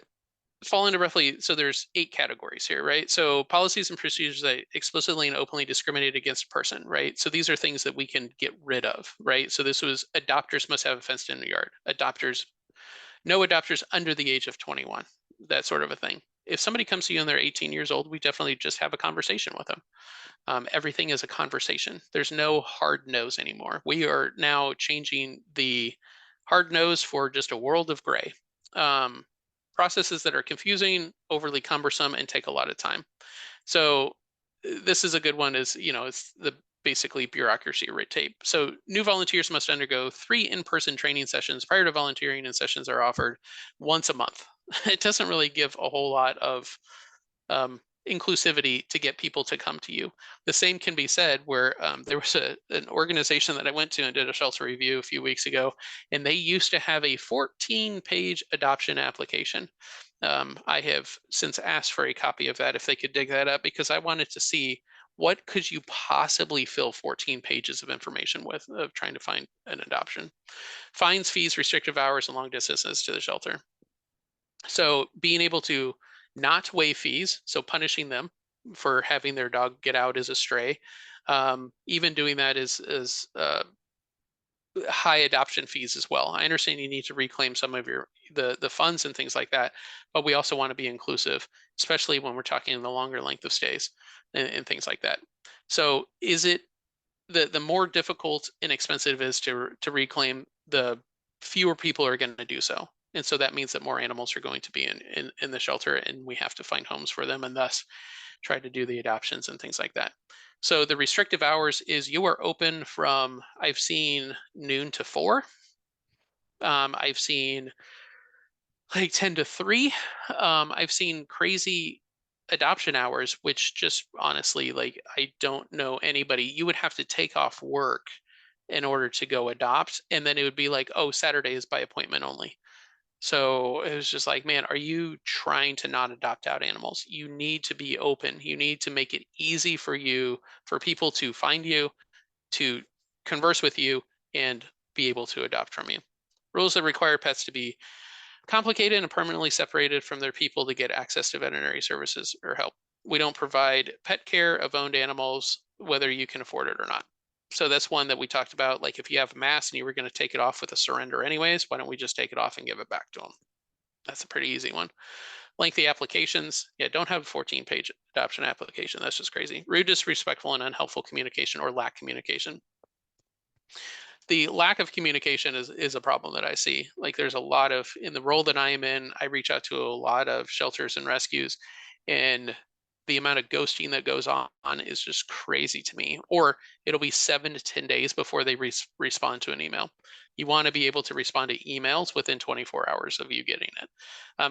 fall into roughly, so there's 8 categories here, right? So policies and procedures that explicitly and openly discriminate against a person, right? So these are things that we can get rid of, right? So this was adopters must have a fenced in yard. No adopters under the age of 21, that sort of a thing. If somebody comes to you and they're 18 years old, we definitely just have a conversation with them. Everything is a conversation. There's no hard nose anymore. We are now changing the hard nose for just a world of gray. Processes that are confusing, overly cumbersome, and take a lot of time. So this is a good one, is, it's the basically bureaucracy or red tape. So new volunteers must undergo 3 in-person training sessions prior to volunteering, and sessions are offered once a month. It doesn't really give a whole lot of inclusivity to get people to come to you. The same can be said where there was an organization that I went to and did a shelter review a few weeks ago, and they used to have a 14-page adoption application. I have since asked for a copy of that if they could dig that up, because I wanted to see what could you possibly fill 14 pages of information with of trying to find an adoption? Fines, fees, restrictive hours, and long distances to the shelter. So being able to not waive fees, so punishing them for having their dog get out as a stray, even doing that is high adoption fees as well. I understand you need to reclaim some of your the funds and things like that, but we also want to be inclusive, especially when we're talking the longer length of stays and things like that. So is it the more difficult and expensive it is to reclaim, the fewer people are going to do so. And so that means that more animals are going to be in the shelter, and we have to find homes for them and thus try to do the adoptions and things like that. So the restrictive hours is you are open from, I've seen noon to 4. I've seen like 10 to 3. I've seen crazy adoption hours, which just honestly, like, I don't know anybody. You would have to take off work in order to go adopt. And then it would be like, oh, Saturday is by appointment only. So it was just like, man, are you trying to not adopt out animals? You need to be open. You need to make it easy for you, for people to find you, to converse with you, and be able to adopt from you. Rules that require pets to be complicated and permanently separated from their people to get access to veterinary services or help. We don't provide pet care of owned animals, whether you can afford it or not. So that's one that we talked about. Like, if you have a mass and you were going to take it off with a surrender anyways, why don't we just take it off and give it back to them? That's a pretty easy one. Lengthy applications. Yeah, don't have a 14-page adoption application. That's just crazy. Rude, disrespectful, and unhelpful communication or lack communication. The lack of communication is a problem that I see. Like, there's a lot of, in the role that I am in, I reach out to a lot of shelters and rescues, and the amount of ghosting that goes on is just crazy to me. Or it'll be 7 to 10 days before they respond to an email. You want to be able to respond to emails within 24 hours of you getting it,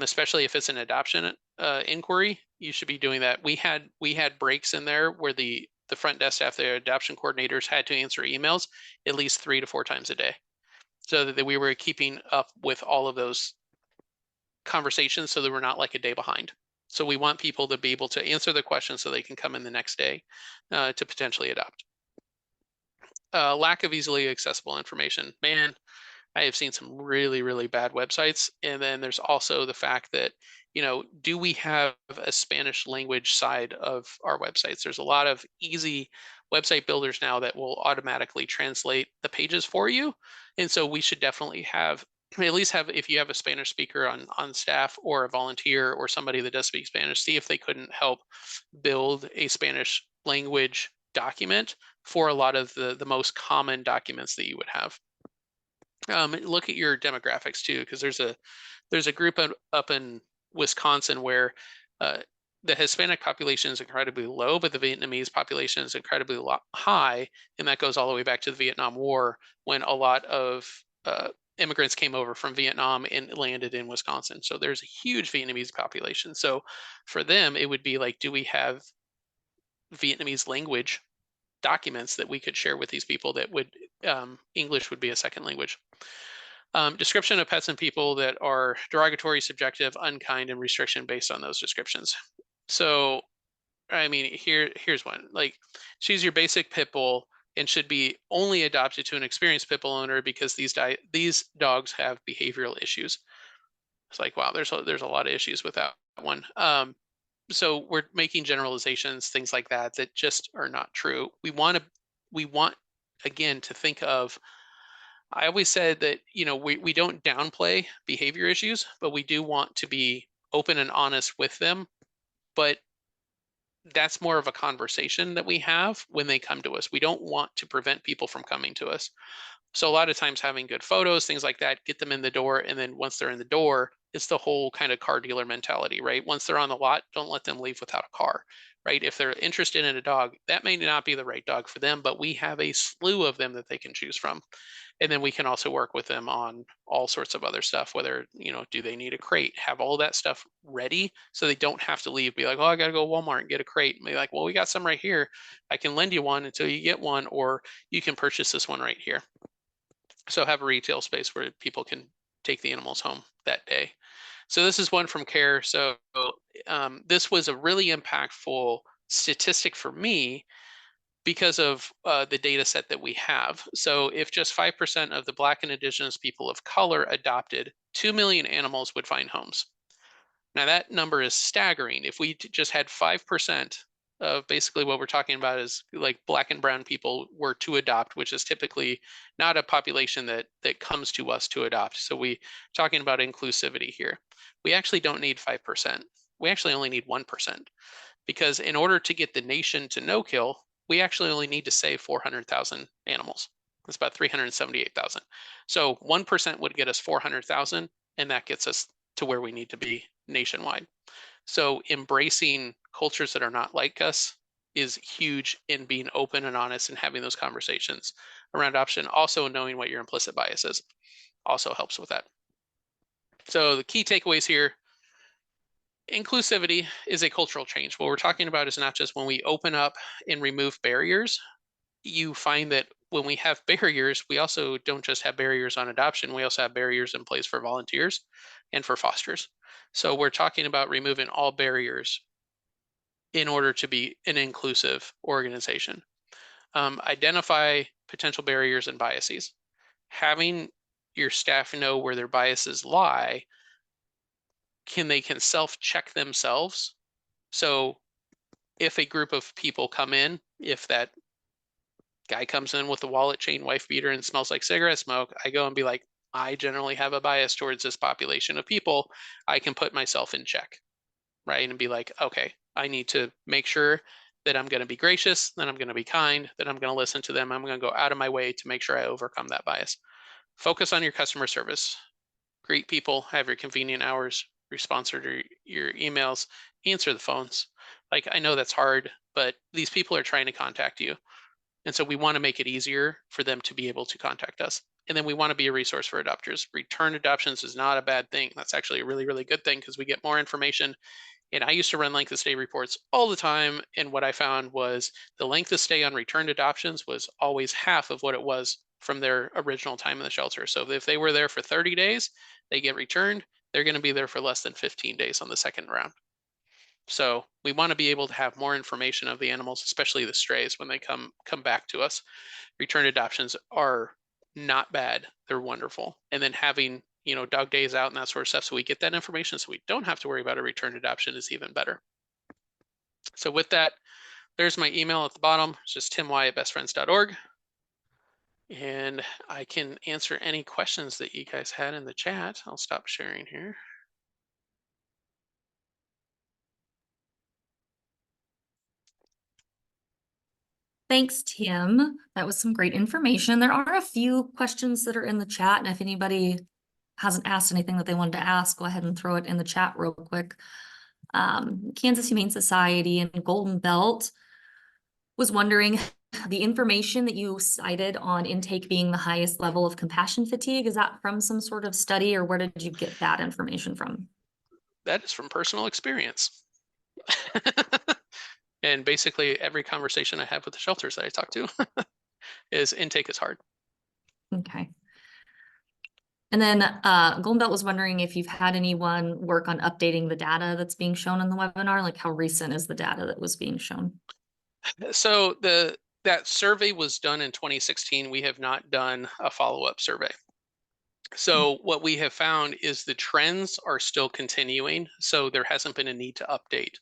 especially if it's an adoption inquiry. You should be doing that. We had breaks in there where the front desk staff, the adoption coordinators, had to answer emails at least 3 to 4 times a day, so that we were keeping up with all of those conversations, so that we're not like a day behind. So we want people to be able to answer the questions so they can come in the next day to potentially adopt. Lack of easily accessible information. Man, I have seen some really, really bad websites. And then there's also the fact that, do we have a Spanish language side of our websites? There's a lot of easy website builders now that will automatically translate the pages for you. And so we should definitely have, at least have, if you have a Spanish speaker on staff or a volunteer or somebody that does speak Spanish, see if they couldn't help build a Spanish language document for a lot of the most common documents that you would have. Look at your demographics too, because there's a group up in Wisconsin where the Hispanic population is incredibly low, but the Vietnamese population is incredibly high, and that goes all the way back to the Vietnam War, when a lot of immigrants came over from Vietnam and landed in Wisconsin. So there's a huge Vietnamese population. So for them, it would be like, do we have Vietnamese language documents that we could share with these people that would English would be a second language. Description of pets and people that are derogatory, subjective, unkind, and restriction based on those descriptions. So, I mean, here's one. Like, she's your basic pit bull and should be only adopted to an experienced pit bull owner because these dogs have behavioral issues. It's like, wow, there's a lot of issues with that one. So we're making generalizations, things like that, that just are not true. We want again to think of, I always said that, we don't downplay behavior issues, but we do want to be open and honest with them. But that's more of a conversation that we have when they come to us. We don't want to prevent people from coming to us. So a lot of times having good photos, things like that, get them in the door. And then once they're in the door, it's the whole kind of car dealer mentality, right? Once they're on the lot, don't let them leave without a car, right? If they're interested in a dog, that may not be the right dog for them, but we have a slew of them that they can choose from. And then we can also work with them on all sorts of other stuff, whether, do they need a crate, have all that stuff ready so they don't have to leave, be like, oh, I got to go to Walmart and get a crate. And be like, well, we got some right here. I can lend you one until you get one, or you can purchase this one right here. So have a retail space where people can take the animals home that day. So this is one from CARE. So this was a really impactful statistic for me because of the data set that we have. So if just 5% of the Black and Indigenous people of color adopted, 2 million animals would find homes. Now that number is staggering. If we just had 5% of basically what we're talking about is like Black and brown people were to adopt, which is typically not a population that comes to us to adopt. So we talking about inclusivity here. We actually don't need 5%. We actually only need 1%, because in order to get the nation to no kill, we actually only need to save 400,000 animals. That's about 378,000. So 1% would get us 400,000, and that gets us to where we need to be nationwide. So embracing cultures that are not like us is huge in being open and honest and having those conversations around adoption. Also knowing what your implicit bias is also helps with that. So the key takeaways here: inclusivity is a cultural change. What we're talking about is not just when we open up and remove barriers. You find that when we have barriers, we also don't just have barriers on adoption, we also have barriers in place for volunteers and for fosters. So we're talking about removing all barriers in order to be an inclusive organization. Identify potential barriers and biases. Having your staff know where their biases lie, they can self-check themselves. So if a group of people come in, if that guy comes in with a wallet chain wife beater and smells like cigarette smoke, I go and be like, I generally have a bias towards this population of people. I can put myself in check, right? And be like, okay, I need to make sure that I'm going to be gracious, that I'm going to be kind, that I'm going to listen to them. I'm going to go out of my way to make sure I overcome that bias. Focus on your customer service. Greet people, have your convenient hours, respond to your emails, answer the phones. Like, I know that's hard, but these people are trying to contact you. And so we want to make it easier for them to be able to contact us. And then we want to be a resource for adopters. Return adoptions is not a bad thing. That's actually a really, really good thing, because we get more information. And I used to run length of stay reports all the time. And what I found was the length of stay on returned adoptions was always half of what it was from their original time in the shelter. So if they were there for 30 days, they get returned, they're going to be there for less than 15 days on the second round. So we want to be able to have more information of the animals, especially the strays, when they come back to us. Return adoptions are not bad. They're wonderful. And then having, dog days out and that sort of stuff, so we get that information so we don't have to worry about a return adoption, is even better. So with that, there's my email at the bottom. It's just timwy@bestfriends.org. And I can answer any questions that you guys had in the chat. I'll stop sharing here. Thanks, Tim. That was some great information. There are a few questions that are in the chat, and if anybody hasn't asked anything that they wanted to ask, go ahead and throw it in the chat real quick. Kansas Humane Society and Golden Belt was wondering, the information that you cited on intake being the highest level of compassion fatigue, is that from some sort of study, or where did you get that information from? That is from personal experience. And basically every conversation I have with the shelters that I talk to is intake is hard. Okay. And then Golden Belt was wondering if you've had anyone work on updating the data that's being shown in the webinar, like how recent is the data that was being shown? So that survey was done in 2016. We have not done a follow-up survey. So what we have found is the trends are still continuing. So there hasn't been a need to update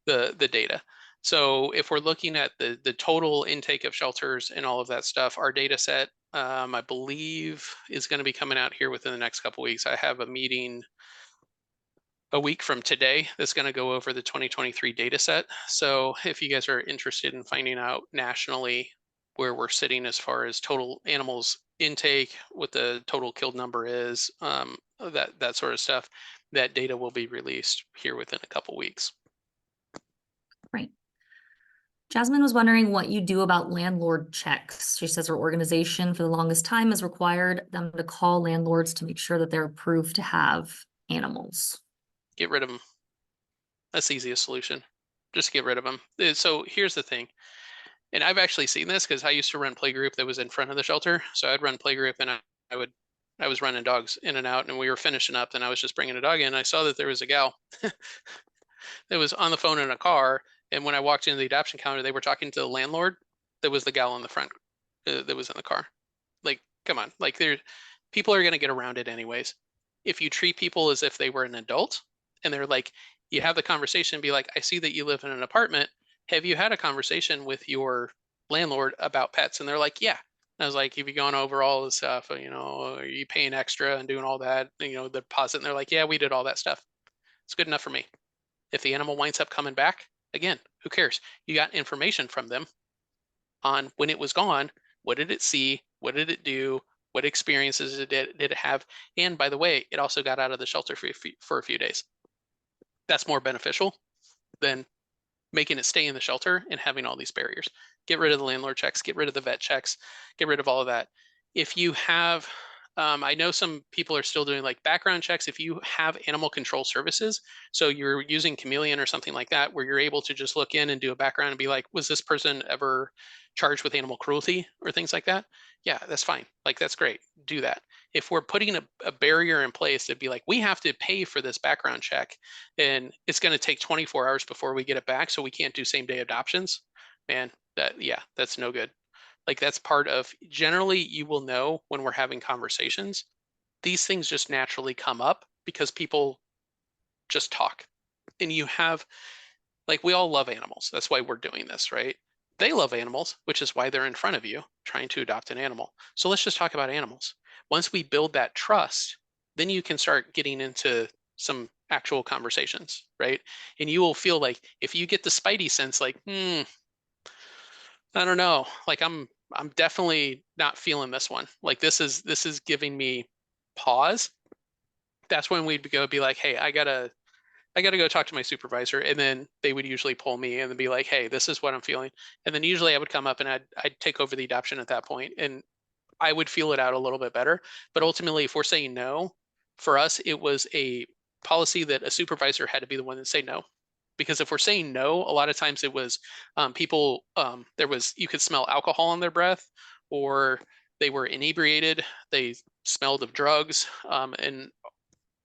the data. So if we're looking at the total intake of shelters and all of that stuff, our data set, I believe, is going to be coming out here within the next couple of weeks. I have a meeting a week from today that's going to go over the 2023 data set. So if you guys are interested in finding out nationally where we're sitting as far as total animals intake, what the total killed number is, that sort of stuff, that data will be released here within a couple weeks. Right. Jasmine was wondering what you do about landlord checks. She says her organization for the longest time has required them to call landlords to make sure that they're approved to have animals. Get rid of them. That's the easiest solution. Just get rid of them. So here's the thing. And I've actually seen this because I used to run playgroup that was in front of the shelter. So I'd run playgroup and I was running dogs in and out, and we were finishing up, and I was just bringing a dog in. I saw that there was a gal that was on the phone in a car And when I walked into the adoption counter, they were talking to the landlord. That was the gal in the front that was in the car. Like, come on, like people are going to get around it anyways. If you treat people as if they were an adult and they're like, you have the conversation and be like, I see that you live in an apartment. Have you had a conversation with your landlord about pets? And they're like, yeah. And I was like, have you gone over all the stuff? You know, are you paying extra and doing all that? You know, the deposit. And they're like, yeah, we did all that stuff. It's good enough for me. If the animal winds up coming back, again, who cares? You got information from them on when it was gone. What did it see? What did it do? What experiences did it have? And by the way, it also got out of the shelter for a few days. That's more beneficial than making it stay in the shelter and having all these barriers. Get rid of the landlord checks, get rid of the vet checks, get rid of all of that. If you have, I know some people are still doing like background checks. If you have animal control services, so you're using Chameleon or something like that, where you're able to just look in and do a background and be like, was this person ever charged with animal cruelty or things like that? Yeah, that's fine. Like, that's great. Do that. If we're putting a barrier in place, it'd be like, we have to pay for this background check and it's going to take 24 hours before we get it back. So we can't do same day adoptions. Man, that's no good. Like, that's part of, generally you will know when we're having conversations, these things just naturally come up because people just talk. And you have, like, we all love animals. That's why we're doing this, right? They love animals, which is why they're in front of you trying to adopt an animal. So let's just talk about animals. Once we build that trust, then you can start getting into some actual conversations, right? And you will feel like if you get the spidey sense, like, I don't know, like I'm definitely not feeling this one. Like this is giving me pause. That's when we'd be like, hey, I gotta go talk to my supervisor. And then they would usually pull me and be like, hey, this is what I'm feeling. And then usually I would come up and I'd take over the adoption at that point, and I would feel it out a little bit better. But ultimately, if we're saying no, for us, it was a policy that a supervisor had to be the one that say no. Because if we're saying no, a lot of times it was people, you could smell alcohol on their breath, or they were inebriated, they smelled of drugs. And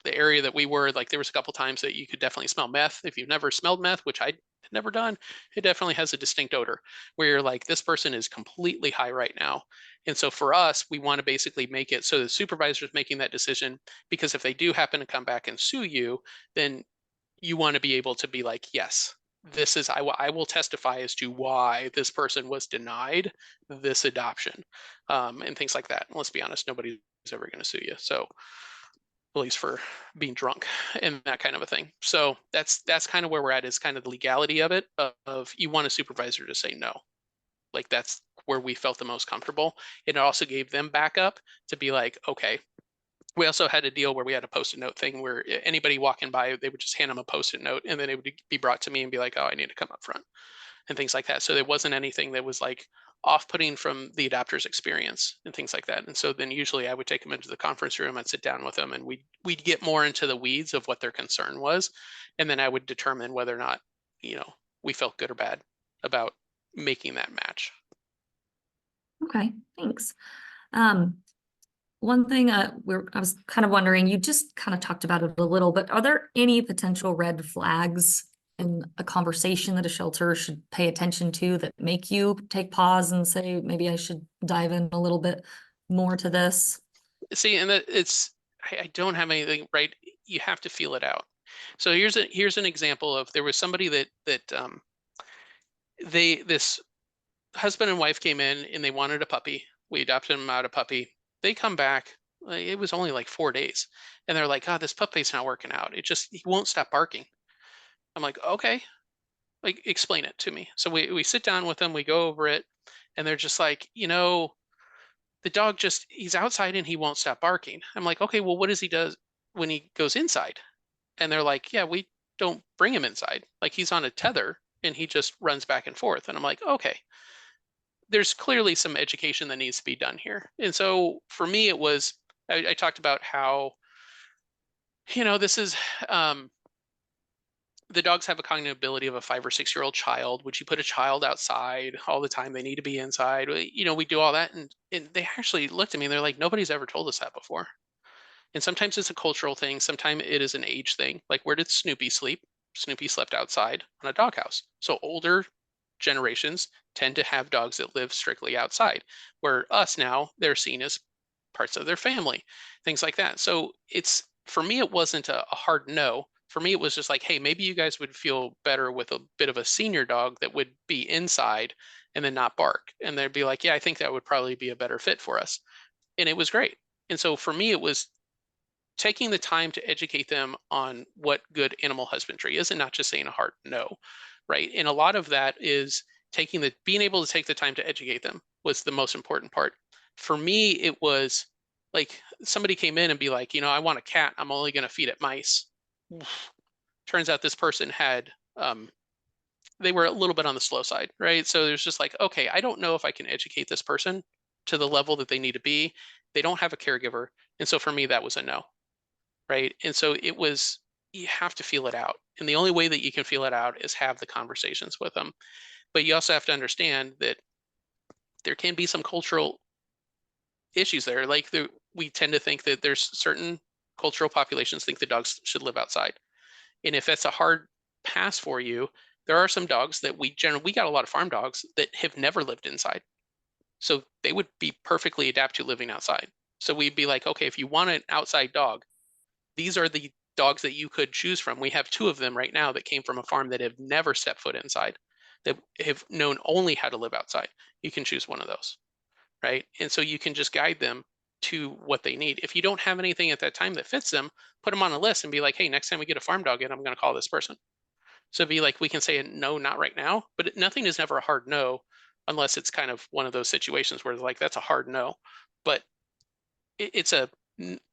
the area that we were, like, there was a couple times that you could definitely smell meth. If you've never smelled meth, which I had never done, it definitely has a distinct odor where you're like, this person is completely high right now. And so for us, we want to basically make it so the supervisor is making that decision, because if they do happen to come back and sue you, then you want to be able to be like, yes, this is, I will testify as to why this person was denied this adoption, and things like that. And let's be honest, nobody's ever going to sue you. So, at least for being drunk and that kind of a thing. So that's kind of where we're at, is kind of the legality of it, of you want a supervisor to say no. Like, that's where we felt the most comfortable. It also gave them backup to be like, okay. We also had a deal where we had a Post-it note thing where anybody walking by, they would just hand them a Post-it note, and then it would be brought to me and be like, oh, I need to come up front, and things like that. So there wasn't anything that was like off-putting from the adopter's experience and things like that. And so then usually I would take them into the conference room, I'd sit down with them, and we'd get more into the weeds of what their concern was. And then I would determine whether or not, we felt good or bad about making that match. Okay, thanks. One thing I was kind of wondering, you just kind of talked about it a little, but are there any potential red flags in a conversation that a shelter should pay attention to that make you take pause and say, maybe I should dive in a little bit more to this? See, and I don't have anything, right? You have to feel it out. So here's an example of, there was somebody that this husband and wife came in and they wanted a puppy. We adopted them out a puppy. They come back, it was only like 4 days, and they're like, oh, this puppy's not working out. He won't stop barking. I'm like, okay, like, explain it to me. So we sit down with them, we go over it, and they're just like, the dog he's outside and he won't stop barking. I'm like, okay, well, what does he does when he goes inside? And they're like, yeah, we don't bring him inside. Like, he's on a tether and he just runs back and forth. And I'm like, okay, there's clearly some education that needs to be done here. And so for me, it was, I talked about how, this is, the dogs have a cognitive ability of a 5 or 6 year old child. Would you put a child outside all the time? They need to be inside. We do all that. And they actually looked at me and they're like, nobody's ever told us that before. And sometimes it's a cultural thing. Sometimes it is an age thing. Like, where did Snoopy sleep? Snoopy slept outside on a doghouse. So older generations tend to have dogs that live strictly outside, where us now, they're seen as parts of their family, things like that. So it's, for me, it wasn't a hard no. For me, it was just like, hey, maybe you guys would feel better with a bit of a senior dog that would be inside and then not bark. And they'd be like, yeah, I think that would probably be a better fit for us. And it was great. And so for me, it was taking the time to educate them on what good animal husbandry is and not just saying a hard no, right? And a lot of that is being able to take the time to educate them was the most important part. For me, it was like somebody came in and be like, I want a cat. I'm only going to feed it mice. Turns out this person had, they were a little bit on the slow side, right? So there's just like, okay, I don't know if I can educate this person to the level that they need to be. They don't have a caregiver. And so for me, that was a no, right? And so it was, you have to feel it out. And the only way that you can feel it out is have the conversations with them. But you also have to understand that there can be some cultural issues there. Like we tend to think that there's certain cultural populations think the dogs should live outside. And if that's a hard pass for you, there are some dogs that we got a lot of farm dogs that have never lived inside. So they would be perfectly adapt to living outside. So we'd be like, okay, if you want an outside dog, these are the dogs that you could choose from. We have 2 of them right now that came from a farm that have never stepped foot inside, that have known only how to live outside. You can choose one of those, right? And so you can just guide them to what they need. If you don't have anything at that time that fits them, put them on a list and be like, hey, next time we get a farm dog in, I'm going to call this person. So be like, we can say no, not right now, but nothing is never a hard no, unless it's kind of one of those situations where like, that's a hard no, but it's a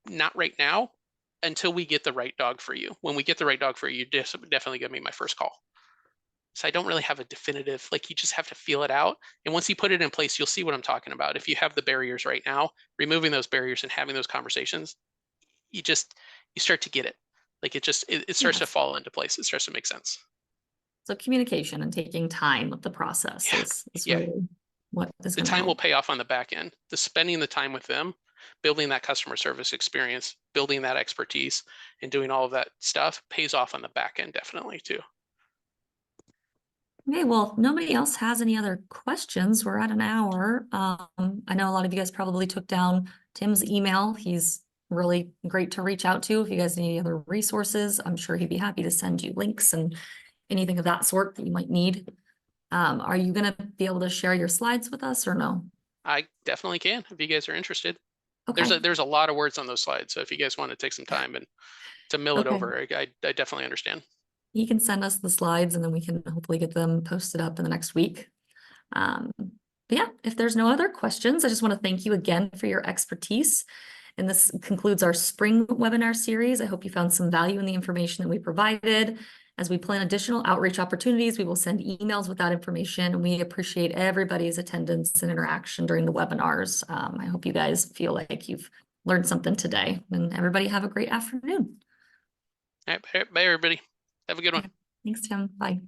not right now until we get the right dog for you. When we get the right dog for you, definitely give me my first call. So I don't really have a definitive, like you just have to feel it out. And once you put it in place, you'll see what I'm talking about. If you have the barriers right now, removing those barriers and having those conversations, you start to get it. Like it starts to Yes. fall into place. It starts to make sense. So communication and taking time with the process is Yeah. really what is The going to time will help. pay off on the back end. The spending the time with them, building that customer service experience, building that expertise, and doing all of that stuff pays off on the back end definitely too. Okay, well, nobody else has any other questions. We're at an hour. I know a lot of you guys probably took down Tim's email. He's really great to reach out to if you guys need any other resources. I'm sure he'd be happy to send you links and anything of that sort that you might need. Are you gonna be able to share your slides with us or no? I definitely can if you guys are interested. Okay, There's a lot of words on those slides, so if you guys want to take some time and to mill it okay. over, I definitely understand. He can send us the slides and then we can hopefully get them posted up in the next week. But yeah, if there's no other questions, I just want to thank you again for your expertise. And this concludes our spring webinar series. I hope you found some value in the information that we provided. As we plan additional outreach opportunities, we will send emails with that information. We appreciate everybody's attendance and interaction during the webinars. I hope you guys feel like you've learned something today, and everybody have a great afternoon. All right, bye everybody. Have a good one. Thanks, Tim. Bye.